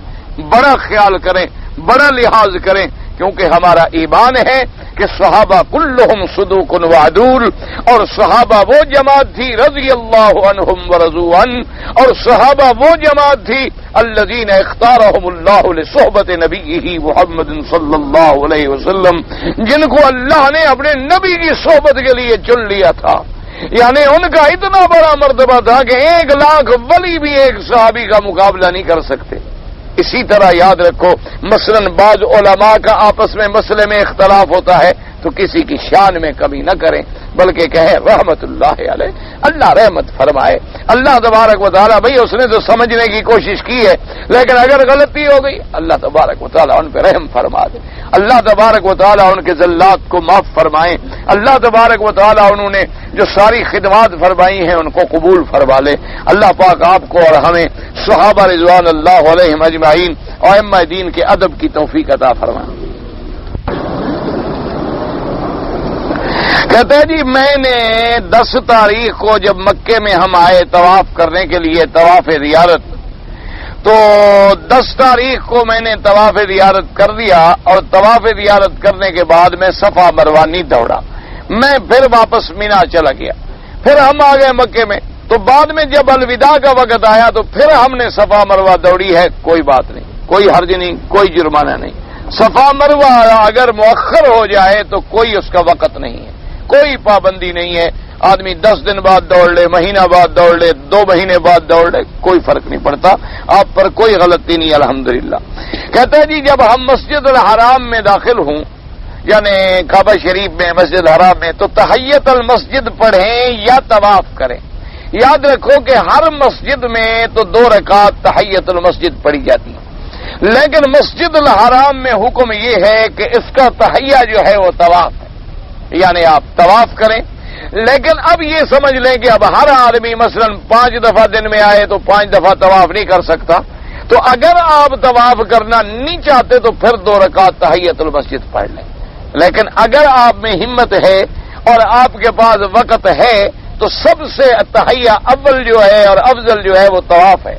بڑا خیال کریں، بڑا لحاظ کریں، کیونکہ ہمارا ایمان ہے کہ صحابہ کلہم صدوق وعدول، اور صحابہ وہ جماعت تھی رضی اللہ عنہم ورضوا عنہ، اور صحابہ وہ جماعت تھی الذین اختارہم اللہ لصحبت نبیہ محمد صلی اللہ علیہ وسلم، جن کو اللہ نے اپنے نبی کی صحبت کے لیے چن لیا تھا. یعنی ان کا اتنا بڑا مرتبہ تھا کہ 1,00,000 ولی بھی ایک صحابی کا مقابلہ نہیں کر سکتے. اسی طرح یاد رکھو مثلا بعض علماء کا آپس میں مسئلے میں اختلاف ہوتا ہے تو کسی کی شان میں کمی نہ کریں بلکہ کہیں رحمت اللہ علیہ، اللہ رحمت فرمائے. اللہ تبارک و تعالیٰ بھئی اس نے تو سمجھنے کی کوشش کی ہے لیکن اگر غلطی ہو گئی اللہ تبارک و تعالیٰ ان پہ رحم فرما دے، اللہ تبارک و تعالیٰ ان کے زلات کو معاف فرمائیں، اللہ تبارک و تعالیٰ انہوں نے جو ساری خدمات فرمائی ہیں ان کو قبول فرما لے. اللہ پاک آپ کو اور ہمیں صحابہ رضوان اللہ علیہم اجمعین اور ائمہ دین کے ادب کی توفیق عطا فرمائے. کہتے ہیں جی میں نے 10 تاریخ کو جب مکے میں ہم آئے طواف کرنے کے لیے طواف زیارت، تو 10 تاریخ کو میں نے طواف زیارت کر دیا اور طواف زیارت کرنے کے بعد میں صفا مروہ نہیں دوڑا، میں پھر واپس مینا چلا گیا. پھر ہم آ گئے مکے میں تو بعد میں جب الوداع کا وقت آیا تو پھر ہم نے صفا مروہ دوڑی ہے، کوئی بات نہیں، کوئی حرج نہیں، کوئی جرمانہ نہیں. صفا مروہ اگر مؤخر ہو جائے تو کوئی اس کا وقت نہیں ہے، کوئی پابندی نہیں ہے. آدمی 10 دن بعد دوڑ لے, مہینہ بعد دوڑ لے, 2 مہینے بعد دوڑ لے, کوئی فرق نہیں پڑتا, آپ پر کوئی غلطی نہیں الحمدللہ. کہتا ہے جی جب ہم مسجد الحرام میں داخل ہوں, یعنی کعبہ شریف میں, مسجد الحرام میں, تو تحیت المسجد پڑھیں یا طواف کریں. یاد رکھو کہ ہر مسجد میں تو 2 رکعات تحیت المسجد پڑھی جاتی ہے, لیکن مسجد الحرام میں حکم یہ ہے کہ اس کا تحیہ جو ہے وہ طواف ہے, یعنی آپ طواف کریں. لیکن اب یہ سمجھ لیں کہ اب ہر آدمی مثلا 5 دفعہ دن میں آئے تو 5 دفعہ طواف نہیں کر سکتا, تو اگر آپ طواف کرنا نہیں چاہتے تو پھر 2 رکعات تحیت المسجد پڑھ لیں. لیکن اگر آپ میں ہمت ہے اور آپ کے پاس وقت ہے تو سب سے تحیہ اول جو ہے اور افضل جو ہے وہ طواف ہے.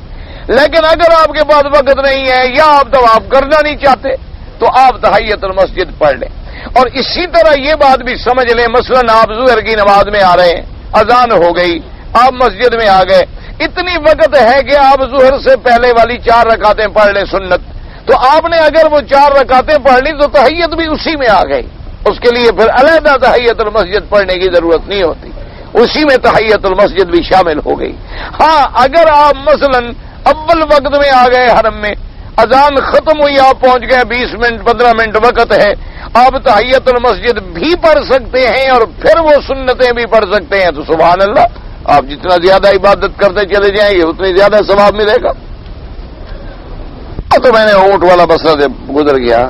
لیکن اگر آپ کے پاس وقت نہیں ہے یا آپ طواف کرنا نہیں چاہتے تو آپ تحیت المسجد پڑھ لیں. اور اسی طرح یہ بات بھی سمجھ لیں, مثلا آپ ظہر کی نماز میں آ رہے ہیں, اذان ہو گئی, آپ مسجد میں آ گئے, اتنی وقت ہے کہ آپ ظہر سے پہلے والی 4 رکعتیں پڑھ لیں سنت, تو آپ نے اگر وہ 4 رکعتیں پڑھ لی تو تحیت بھی اسی میں آ گئی. اس کے لیے پھر علیحدہ تحیت المسجد پڑھنے کی ضرورت نہیں ہوتی, اسی میں تحیت المسجد بھی شامل ہو گئی. ہاں اگر آپ مثلا اول وقت میں آ گئے حرم میں, اذان ختم ہوئی, آپ پہنچ گئے, 20 منٹ 15 منٹ وقت ہے, آپ تحیت المسجد بھی پڑھ سکتے ہیں اور پھر وہ سنتیں بھی پڑھ سکتے ہیں. تو سبحان اللہ, آپ جتنا زیادہ عبادت کرتے چلے جائیں گے اتنی زیادہ ثواب ملے گا. تو میں نے اونٹ والا مسئلہ سے گزر گیا.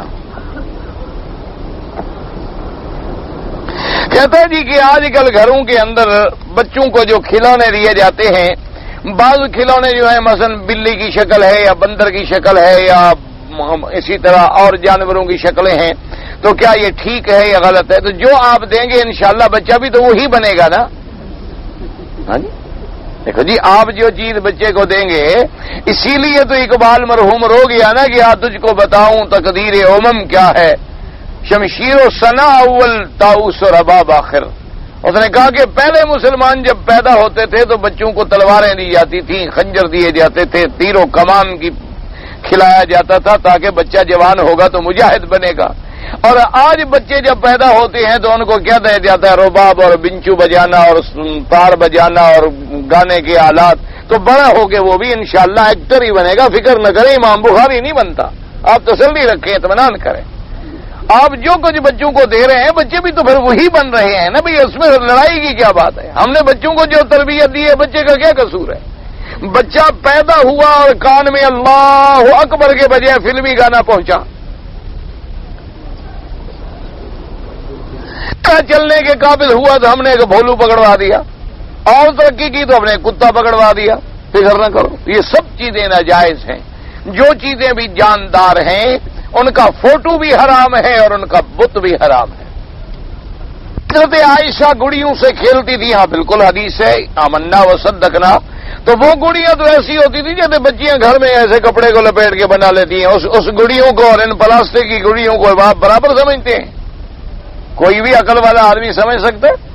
کہتا ہے جی کہ آج کل گھروں کے اندر بچوں کو جو کھلونے دیے جاتے ہیں, بعض کھلونے جو ہیں مثلا بلی کی شکل ہے یا بندر کی شکل ہے یا اسی طرح اور جانوروں کی شکلیں ہیں, تو کیا یہ ٹھیک ہے یا غلط ہے؟ تو جو آپ دیں گے انشاءاللہ بچہ بھی تو وہی بنے گا نا. ہاں جی, دیکھو جی آپ جو چیز بچے کو دیں گے, اسی لیے تو اقبال مرحوم رو گیا نا کہ تجھ کو بتاؤں تقدیر امم کیا ہے, شمشیر و ثنا اول طاؤس و رباب آخر. اس نے کہا کہ پہلے مسلمان جب پیدا ہوتے تھے تو بچوں کو تلواریں دی جاتی تھیں, خنجر دیے جاتے تھے, تیر و کمان کی کھلایا جاتا تھا تاکہ بچہ جوان ہوگا تو مجاہد بنے گا. اور آج بچے جب پیدا ہوتے ہیں تو ان کو کیا دیا جاتا ہے, رباب اور بنچو بجانا اور تار بجانا اور گانے کے آلات. تو بڑا ہو کے وہ بھی انشاءاللہ ایکٹر ہی بنے گا, فکر نہ کریں, امام بخاری نہیں بنتا. آپ تسلی رکھیں, اطمینان کریں. آپ جو کچھ بچوں کو دے رہے ہیں بچے بھی تو پھر وہی بن رہے ہیں نا بھائی, اس میں لڑائی کی کیا بات ہے؟ ہم نے بچوں کو جو تربیت دی ہے بچے کا کیا قصور ہے؟ بچہ پیدا ہوا اور کان میں اللہ اکبر کے بجائے فلمی گانا پہنچا, چلنے کے قابل ہوا تو ہم نے ایک بھولو پکڑوا دیا, اور ترقی کی تو ہم نے کتا پکڑوا دیا. فکر نہ کرو, یہ سب چیزیں ناجائز ہیں. جو چیزیں بھی جاندار ہیں ان کا فوٹو بھی حرام ہے اور ان کا بت بھی حرام ہے. حضرت عائشہ گڑیوں سے کھیلتی تھی, ہاں بالکل حدیث ہے, آمنا و صدقنا. تو وہ گڑیاں تو ایسی ہوتی تھی جیسے بچیاں گھر میں ایسے کپڑے کو لپیٹ کے بنا لیتی ہیں. اس گڑیوں کو اور ان پلاسٹک کی گڑیوں کو آپ برابر سمجھتے ہیں؟ کوئی بھی عقل والا آدمی سمجھ سکتا ہے؟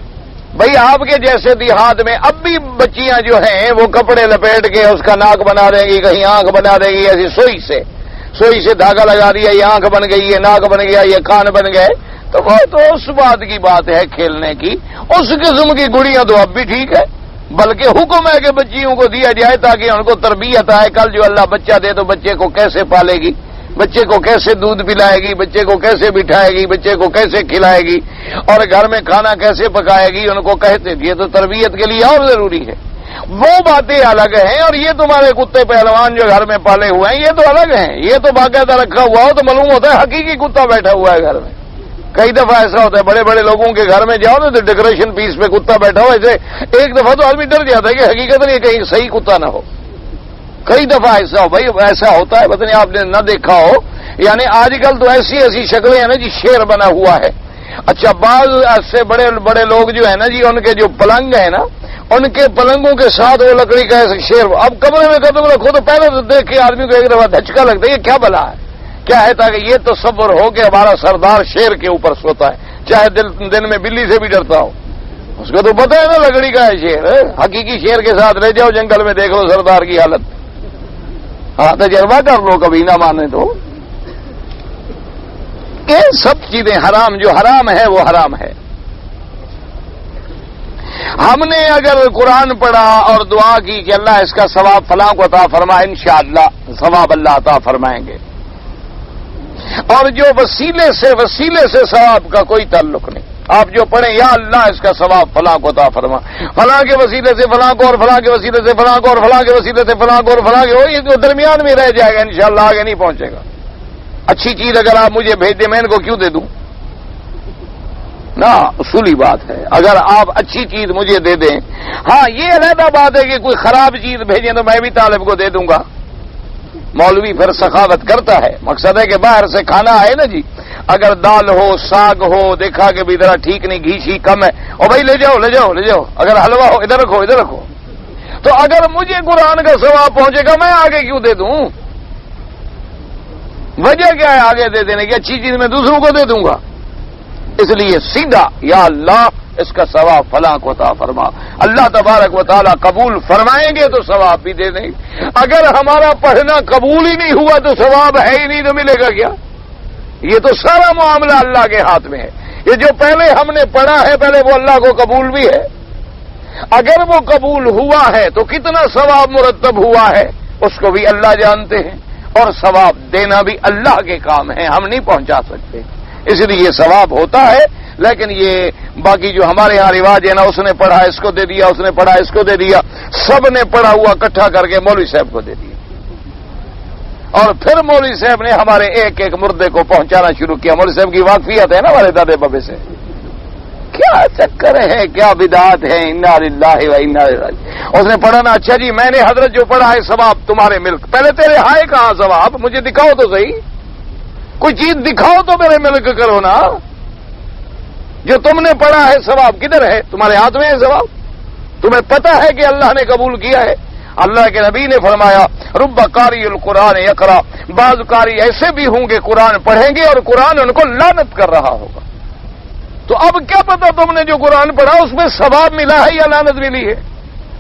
بھئی آپ کے جیسے دیہات میں اب بھی بچیاں جو ہیں وہ کپڑے لپیٹ کے اس کا ناک بنا دیں گی, کہیں آنکھ بنا دے گی, ایسی سوئی سے دھاگا لگا دیا, یہ آنکھ بن گئی, یہ ناک بن گیا, یہ کان بن گئے. تو وہ تو اس بات کی بات ہے کھیلنے کی. اس قسم کی گڑیاں تو اب بھی ٹھیک ہے, بلکہ حکم ہے کہ بچیوں کو دیا جائے تاکہ ان کو تربیت آئے. کل جو اللہ بچہ دے تو بچے کو کیسے پالے گی, بچے کو کیسے دودھ پلائے گی, بچے کو کیسے بٹھائے گی, بچے کو کیسے کھلائے گی, اور گھر میں کھانا کیسے پکائے گی, ان کو کہتے یہ تو تربیت کے لیے اور ضروری ہے. وہ باتیں الگ ہیں, اور یہ تمہارے کتے پہلوان جو گھر میں پالے ہوئے ہیں یہ تو الگ ہیں. یہ تو باقاعدہ رکھا ہوا ہو تو معلوم ہوتا ہے حقیقی کتا بیٹھا ہوا ہے گھر میں. کئی دفعہ ایسا ہوتا ہے بڑے بڑے لوگوں کے گھر میں جاؤ نا تو ڈیکوریشن پیس پہ کتا بیٹھا ہو, ایسے ایک دفعہ تو آدمی ڈر جاتا ہے کہ حقیقت نہیں کہیں صحیح کتا نہ ہو. کئی دفعہ ایسا ہو بھائی, ایسا ہوتا ہے, پتہ نہیں آپ نے نہ دیکھا ہو. یعنی آج کل تو ایسی شکلیں ہیں نا جی, شیر بنا ہوا ہے. اچھا بعض ایسے بڑے بڑے لوگ جو ہے نا جی, ان کے جو پلنگ ہیں نا, ان کے پلنگوں کے ساتھ وہ لکڑی کا ایسے شیر. اب کمرے میں قدم رکھو تو پہلے تو دیکھ کے آدمی کو ایک دفعہ دھچکا لگتا ہے, یہ کیا بلا ہے, کیا ہے, تاکہ یہ تصور ہو کہ ہمارا سردار شیر کے اوپر سوتا ہے, چاہے دن میں بلی سے بھی ڈرتا ہو. اس کو تو پتہ ہے نا لکڑی کا ہے شیر. حقیقی شیر کے ساتھ لے جاؤ جنگل میں, دیکھ لو سردار کی حالت. ہاں تجربہ کر لو, کبھی نہ مانے تو. یہ سب چیزیں حرام, جو حرام ہے وہ حرام ہے. ہم نے اگر قرآن پڑھا اور دعا کی کہ اللہ اس کا ثواب فلاں کو عطا فرمائے، انشاءاللہ ثواب اللہ عطا فرمائیں گے. اور جو وسیلے سے ثواب کا کوئی تعلق نہیں. آپ جو پڑھیں یا اللہ اس کا ثواب فلاں کو عطا فرما، فلاں کے وسیلے سے فلاں کو، اور فلاں کے وسیلے سے فلاں کو، اور فلاں کے وسیلے سے فلاں کو، اور فلاں کے، یہ جو درمیان میں رہ جائے گا انشاءاللہ آگے نہیں پہنچے گا. اچھی چیز اگر آپ مجھے بھیج دیں میں ان کو کیوں دے دوں؟ نا اصولی بات ہے. اگر آپ اچھی چیز مجھے دے دیں، ہاں یہ علیحدہ بات ہے کہ کوئی خراب چیز بھیجیں تو میں بھی طالب کو دے دوں گا. مولوی پھر سخاوت کرتا ہے. مقصد ہے کہ باہر سے کھانا آئے نا جی، اگر دال ہو، ساگ ہو، دیکھا کہ بھی ذرا ٹھیک نہیں، گھی شی کم ہے، اور بھائی لے جاؤ لے جاؤ لے جاؤ. اگر حلوہ ہو ادھر رکھو ادھر رکھو. تو اگر مجھے قرآن کا ثواب پہنچے گا میں آگے کیوں دے دوں؟ وجہ کیا ہے آگے دے دینے کی؟ اچھی چیز میں دوسروں کو دے دوں گا. اس لیے سیدھا یا اللہ اس کا ثواب فلاں کو عطا فرما. اللہ تبارک و تعالیٰ قبول فرمائیں گے تو ثواب بھی دے دیں. اگر ہمارا پڑھنا قبول ہی نہیں ہوا تو ثواب ہے ہی نہیں تو ملے گا کیا؟ یہ تو سارا معاملہ اللہ کے ہاتھ میں ہے. یہ جو پہلے ہم نے پڑھا ہے پہلے وہ اللہ کو قبول بھی ہے. اگر وہ قبول ہوا ہے تو کتنا ثواب مرتب ہوا ہے اس کو بھی اللہ جانتے ہیں، اور ثواب دینا بھی اللہ کے کام ہے، ہم نہیں پہنچا سکتے. اس لیے یہ ثواب ہوتا ہے. لیکن یہ باقی جو ہمارے ہاں رواج ہے نا، اس نے پڑھا اس کو دے دیا، اس نے پڑھا اس کو دے دیا، سب نے پڑھا ہوا اکٹھا کر کے مولوی صاحب کو دے دیا، اور پھر مولوی صاحب نے ہمارے ایک ایک مردے کو پہنچانا شروع کیا. مولوی صاحب کی واقفیت ہے نا ہمارے دادے بابے سے. کیا چکر ہے، کیا بدعات ہے. انا للہ و انا الیہ راجعون. اس نے پڑھا نا، اچھا جی میں نے حضرت جو پڑھا ہے ثواب تمہارے ملک. پہلے تیرے ہائے کہاں ثواب؟ مجھے دکھاؤ تو صحیح، کوئی چیز دکھاؤ تو میرے ملک کرو نا. جو تم نے پڑھا ہے ثواب کدھر ہے؟ تمہارے ہاتھ میں ہے ثواب؟ تمہیں پتہ ہے کہ اللہ نے قبول کیا ہے؟ اللہ کے نبی نے فرمایا رب قاری القرآن یقرا، بعض قاری ایسے بھی ہوں گے قرآن پڑھیں گے اور قرآن ان کو لعنت کر رہا ہوگا. تو اب کیا پتا تم نے جو قرآن پڑھا اس میں ثواب ملا ہے یا لعنت ملی ہے؟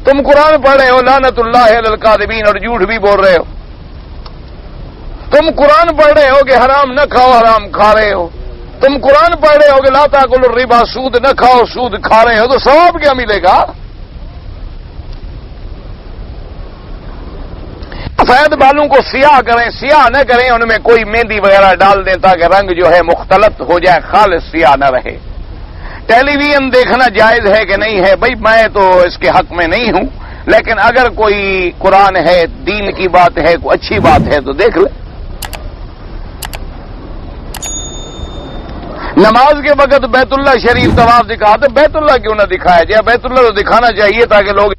تم قرآن پڑھ رہے ہو لعنت اللہ علی الکاذبین اور جھوٹ بھی بول رہے ہو. تم قرآن پڑھ رہے ہو کہ حرام نہ کھاؤ، حرام کھا رہے ہو. تم قرآن پڑھ رہے ہو کہ لا تاکلوا الربا، سود نہ کھاؤ، سود کھا رہے ہو. تو ثواب کیا ملے گا؟ سفید بالوں کو سیاہ کریں، سیاہ نہ کریں، ان میں کوئی مہندی وغیرہ ڈال دیں تاکہ رنگ جو ہے مختلط ہو جائے، خالص سیاہ نہ رہے. ٹیلی ویژن دیکھنا جائز ہے کہ نہیں ہے؟ بھائی میں تو اس کے حق میں نہیں ہوں، لیکن اگر کوئی قرآن ہے، دین کی بات ہے، کوئی اچھی بات ہے تو دیکھ لیں. نماز کے وقت بیت اللہ شریف طواف دکھا تو بیت اللہ کیوں نہ دکھایا جائے؟ بیت اللہ تو دکھانا چاہیے تاکہ لوگ